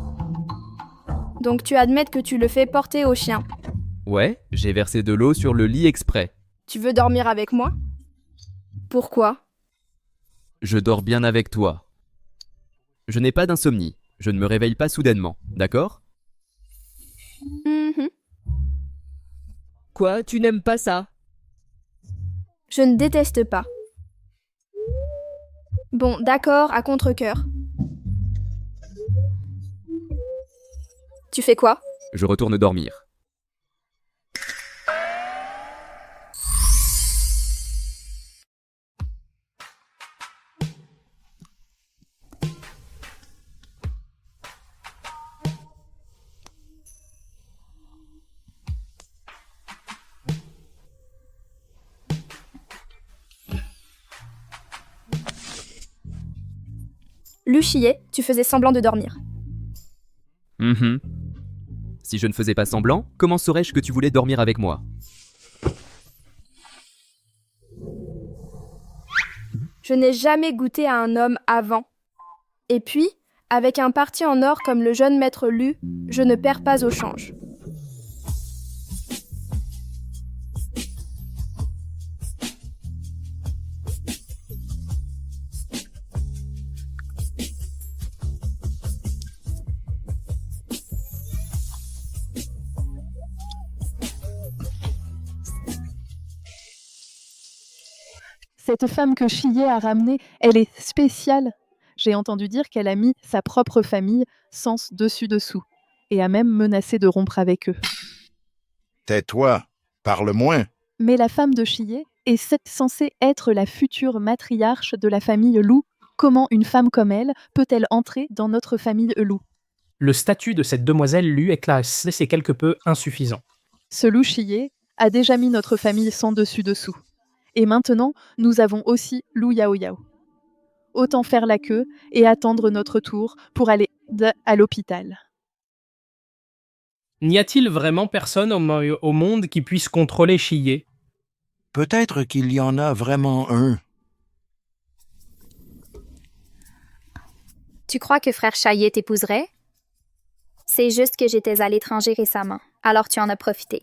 Donc tu admets que tu le fais porter au chien. Ouais, j'ai versé de l'eau sur le lit exprès. Tu veux dormir avec moi? Pourquoi? Je dors bien avec toi. Je n'ai pas d'insomnie. Je ne me réveille pas soudainement, d'accord? Quoi? Tu n'aimes pas ça? Je ne déteste pas. Bon, d'accord, à contre-cœur. Tu fais quoi? Je retourne dormir. Lu chiait, tu faisais semblant de dormir. Si je ne faisais pas semblant, comment saurais-je que tu voulais dormir avec moi? Je n'ai jamais goûté à un homme avant. Et puis, avec un parti en or comme le jeune maître Lu, je ne perds pas au change. Cette femme que Chiyé a ramenée, elle est spéciale. J'ai entendu dire qu'elle a mis sa propre famille sens dessus-dessous et a même menacé de rompre avec eux. Tais-toi, parle moins. Mais la femme de Chiyé est censée être la future matriarche de la famille Lu. Comment une femme comme elle peut-elle entrer dans notre famille Lu? Le statut de cette demoiselle Lu est classé, c'est quelque peu insuffisant. Ce Lu Chiyé a déjà mis notre famille sans dessus-dessous. Et maintenant, nous avons aussi Lu Yao Yao. Autant faire la queue et attendre notre tour pour aller à l'hôpital. N'y a-t-il vraiment personne au monde qui puisse contrôler Chiyé? Peut-être qu'il y en a vraiment un. Tu crois que frère Chayé t'épouserait? C'est juste que j'étais à l'étranger récemment, alors tu en as profité.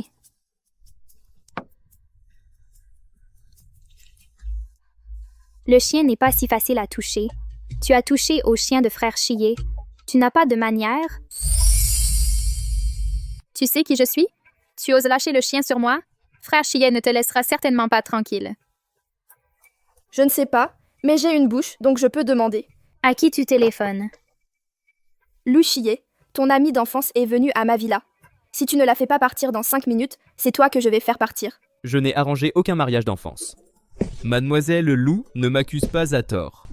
Le chien n'est pas si facile à toucher. Tu as touché au chien de frère Chiyé. Tu n'as pas de manière? Tu sais qui je suis? Tu oses lâcher le chien sur moi? Frère Chien ne te laissera certainement pas tranquille. Je ne sais pas, mais j'ai une bouche, donc je peux demander. À qui tu téléphones? Lou Chier, ton ami d'enfance est venu à ma villa. Si tu ne la fais pas partir dans 5 minutes, c'est toi que je vais faire partir. Je n'ai arrangé aucun mariage d'enfance. Mademoiselle Lou ne m'accuse pas à tort.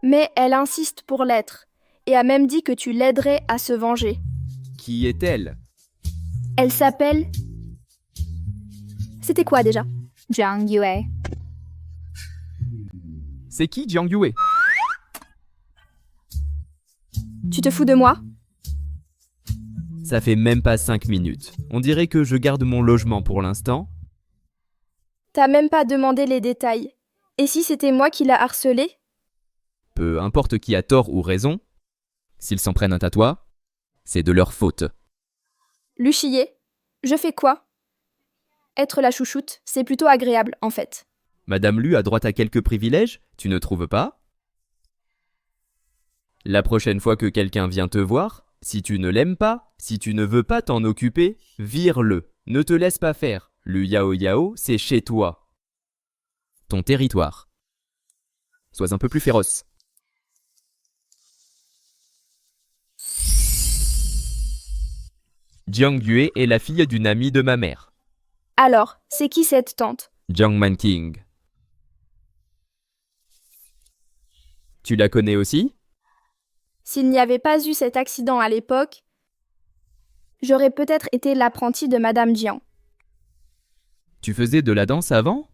Mais elle insiste pour l'être, et a même dit que tu l'aiderais à se venger. Qui est-elle? Elle s'appelle... C'était quoi déjà? Jiang Yue. C'est qui Jiang Yue? Tu te fous de moi? Ça fait même pas 5 minutes. On dirait que je garde mon logement pour l'instant. T'as même pas demandé les détails. Et si c'était moi qui l'a harcelé? Peu importe qui a tort ou raison, s'ils s'en prennent à toi, c'est de leur faute. Luchier, je fais quoi? Être la chouchoute, c'est plutôt agréable, en fait. Madame Lu a droit à quelques privilèges, tu ne trouves pas? La prochaine fois que quelqu'un vient te voir, si tu ne l'aimes pas, si tu ne veux pas t'en occuper, vire-le. Ne te laisse pas faire. Le Yao Yao, c'est chez toi. Ton territoire. Sois un peu plus féroce. Jiang Yue est la fille d'une amie de ma mère. Alors, c'est qui cette tante? Jiang Manqing. Tu la connais aussi? S'il n'y avait pas eu cet accident à l'époque, j'aurais peut-être été l'apprentie de Madame Jiang. Tu faisais de la danse avant?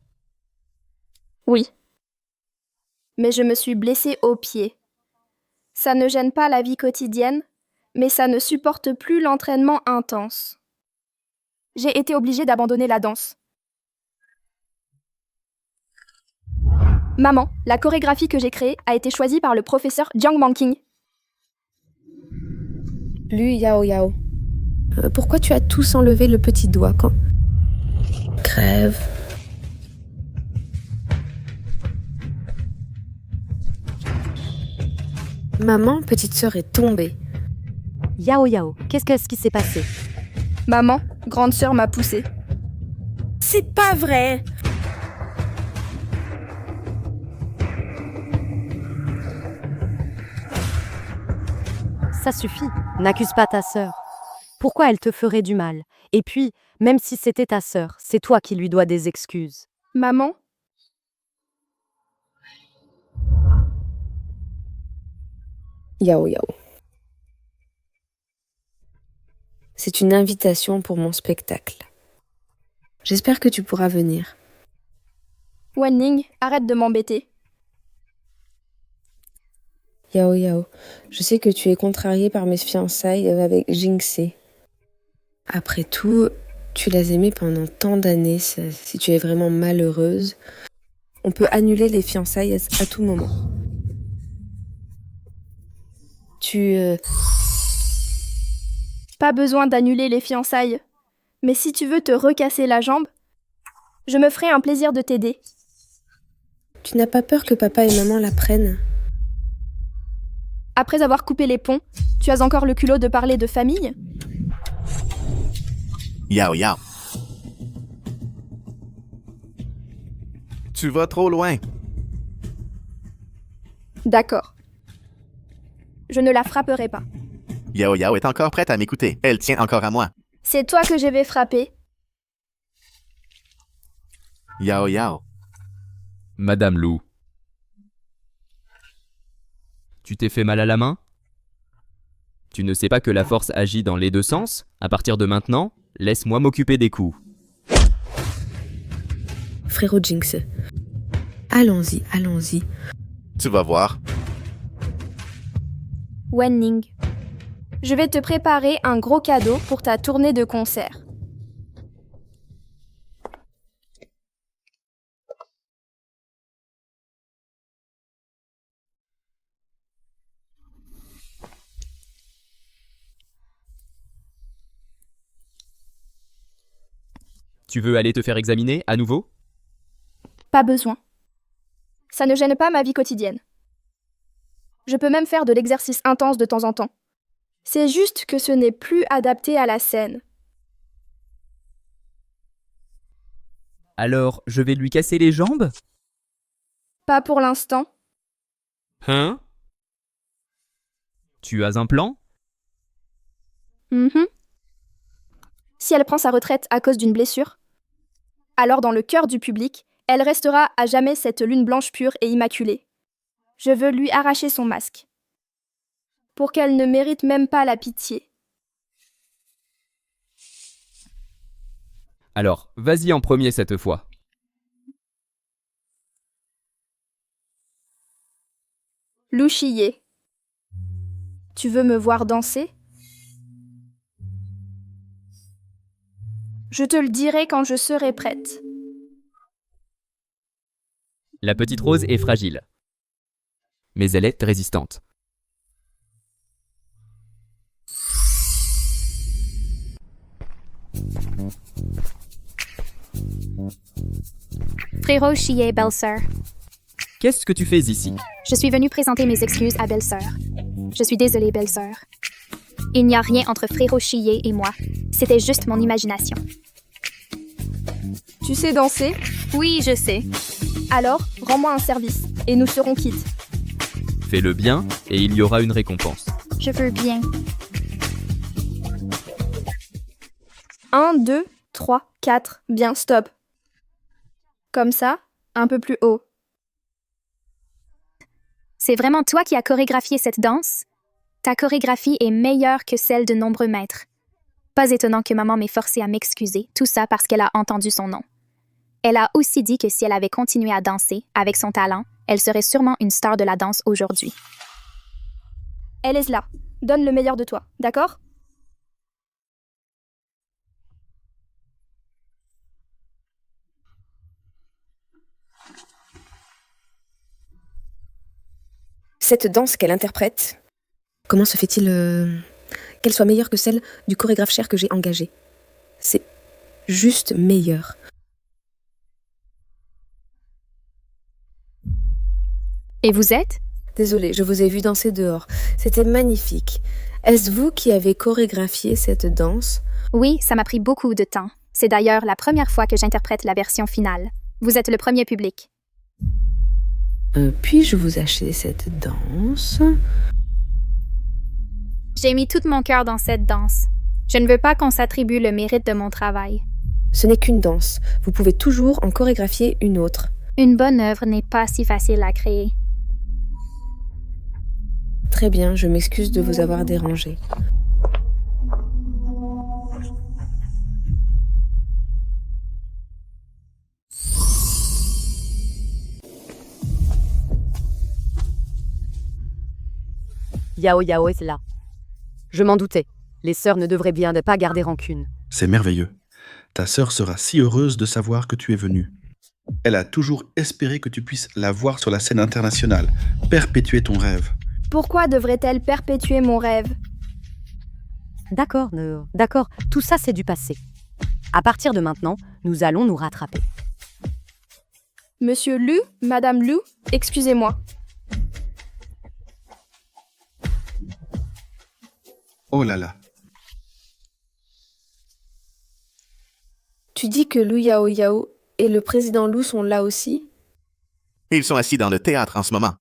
Oui. Mais je me suis blessée au pied. Ça ne gêne pas la vie quotidienne, mais ça ne supporte plus l'entraînement intense. J'ai été obligée d'abandonner la danse. Maman, la chorégraphie que j'ai créée a été choisie par le professeur Jiang Manqing. Lu Yao Yao. Pourquoi tu as tous enlevé le petit doigt quand... Crève. Maman, petite sœur est tombée. Yao Yao, qu'est-ce qui s'est passé? Maman, grande sœur m'a poussée. C'est pas vrai! Ça suffit, n'accuse pas ta sœur. Pourquoi elle te ferait du mal? Et puis, même si c'était ta sœur, c'est toi qui lui dois des excuses. Maman? Yao Yao. C'est une invitation pour mon spectacle. J'espère que tu pourras venir. Wenning, arrête de m'embêter. Yao Yao, je sais que tu es contrariée par mes fiançailles avec Jingse. Après tout, tu l'as aimé pendant tant d'années. Si tu es vraiment malheureuse, on peut annuler les fiançailles à tout moment. Pas besoin d'annuler les fiançailles. Mais si tu veux te recasser la jambe, je me ferai un plaisir de t'aider. Tu n'as pas peur que papa et maman la prennent? Après avoir coupé les ponts, tu as encore le culot de parler de famille? Yao Yao. Tu vas trop loin. D'accord. Je ne la frapperai pas. Yao Yao est encore prête à m'écouter. Elle tient encore à moi. C'est toi que je vais frapper. Yao Yao. Madame Lou. Tu t'es fait mal à la main? Tu ne sais pas que la force agit dans les deux sens? À partir de maintenant, laisse-moi m'occuper des coups. Frérot Jinx. Allons-y, allons-y. Tu vas voir. Wenning, je vais te préparer un gros cadeau pour ta tournée de concert. Tu veux aller te faire examiner à nouveau? Pas besoin. Ça ne gêne pas ma vie quotidienne. Je peux même faire de l'exercice intense de temps en temps. C'est juste que ce n'est plus adapté à la scène. Alors, je vais lui casser les jambes? Pas pour l'instant. Hein? Tu as un plan? Mhm. Si elle prend sa retraite à cause d'une blessure, alors dans le cœur du public, elle restera à jamais cette lune blanche pure et immaculée. Je veux lui arracher son masque, pour qu'elle ne mérite même pas la pitié. Alors, vas-y en premier cette fois. Louchillé. Tu veux me voir danser? Je te le dirai quand je serai prête. La petite rose est fragile, mais elle est résistante. Frérot Chier, belle-sœur. Qu'est-ce que tu fais ici? Je suis venue présenter mes excuses à belle-sœur. Je suis désolée, belle-sœur. Il n'y a rien entre Frérot Chier et moi. C'était juste mon imagination. Tu sais danser? Oui, je sais. Alors, rends-moi un service, et nous serons quittes. Fais-le bien, et il y aura une récompense. Je veux bien. 1, 2, 3, 4. Bien, stop. Comme ça, un peu plus haut. C'est vraiment toi qui as chorégraphié cette danse? Ta chorégraphie est meilleure que celle de nombreux maîtres. Pas étonnant que maman m'ait forcée à m'excuser, tout ça parce qu'elle a entendu son nom. Elle a aussi dit que si elle avait continué à danser, avec son talent, elle serait sûrement une star de la danse aujourd'hui. Elle est là. Donne le meilleur de toi, d'accord? Cette danse qu'elle interprète, comment se fait-il qu'elle soit meilleure que celle du chorégraphe cher que j'ai engagé? C'est juste meilleur. Et vous êtes? Désolée, je vous ai vu danser dehors. C'était magnifique. Est-ce vous qui avez chorégraphié cette danse? Oui, ça m'a pris beaucoup de temps. C'est d'ailleurs la première fois que j'interprète la version finale. Vous êtes le premier public. Puis-je vous acheter cette danse? J'ai mis tout mon cœur dans cette danse. Je ne veux pas qu'on s'attribue le mérite de mon travail. Ce n'est qu'une danse. Vous pouvez toujours en chorégraphier une autre. Une bonne œuvre n'est pas si facile à créer. Très bien, je m'excuse de vous avoir dérangé. Yao Yao est là. Je m'en doutais. Les sœurs ne devraient bien ne pas garder rancune. C'est merveilleux. Ta sœur sera si heureuse de savoir que tu es venu. Elle a toujours espéré que tu puisses la voir sur la scène internationale, perpétuer ton rêve. Pourquoi devrait-elle perpétuer mon rêve? D'accord, tout ça c'est du passé. À partir de maintenant, nous allons nous rattraper. Monsieur Lu, Madame Lu, excusez-moi. Oh là là. Tu dis que Lu Yao Yao et le président Lu sont là aussi? Ils sont assis dans le théâtre en ce moment.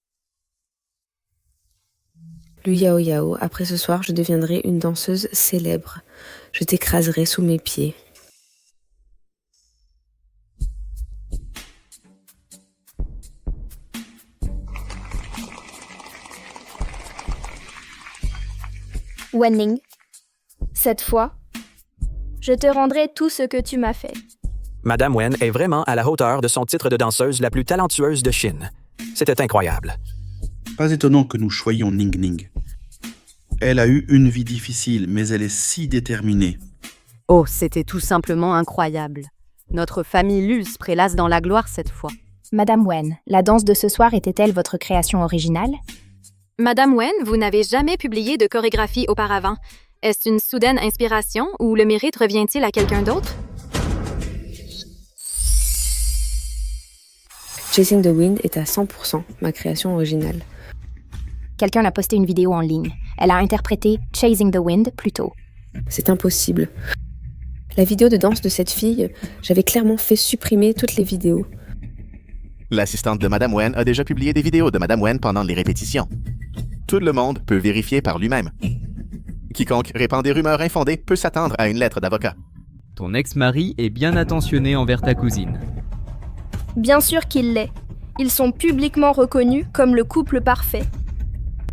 Lu Yao Yao, après ce soir, je deviendrai une danseuse célèbre. Je t'écraserai sous mes pieds. Wenning, cette fois, je te rendrai tout ce que tu m'as fait. Madame Wen est vraiment à la hauteur de son titre de danseuse la plus talentueuse de Chine. C'était incroyable. Pas étonnant que nous choyions Ning Ning. Elle a eu une vie difficile, mais elle est si déterminée. Oh, c'était tout simplement incroyable. Notre famille Lu se prélasse dans la gloire cette fois. Madame Wen, la danse de ce soir était-elle votre création originale? Madame Wen, vous n'avez jamais publié de chorégraphie auparavant. Est-ce une soudaine inspiration ou le mérite revient-il à quelqu'un d'autre? Chasing the Wind est à 100% ma création originale. Quelqu'un a posté une vidéo en ligne. Elle a interprété Chasing the Wind plus tôt. C'est impossible. La vidéo de danse de cette fille, j'avais clairement fait supprimer toutes les vidéos. L'assistante de Madame Wen a déjà publié des vidéos de Madame Wen pendant les répétitions. Tout le monde peut vérifier par lui-même. Quiconque répand des rumeurs infondées peut s'attendre à une lettre d'avocat. Ton ex-mari est bien attentionné envers ta cousine. Bien sûr qu'il l'est. Ils sont publiquement reconnus comme le couple parfait.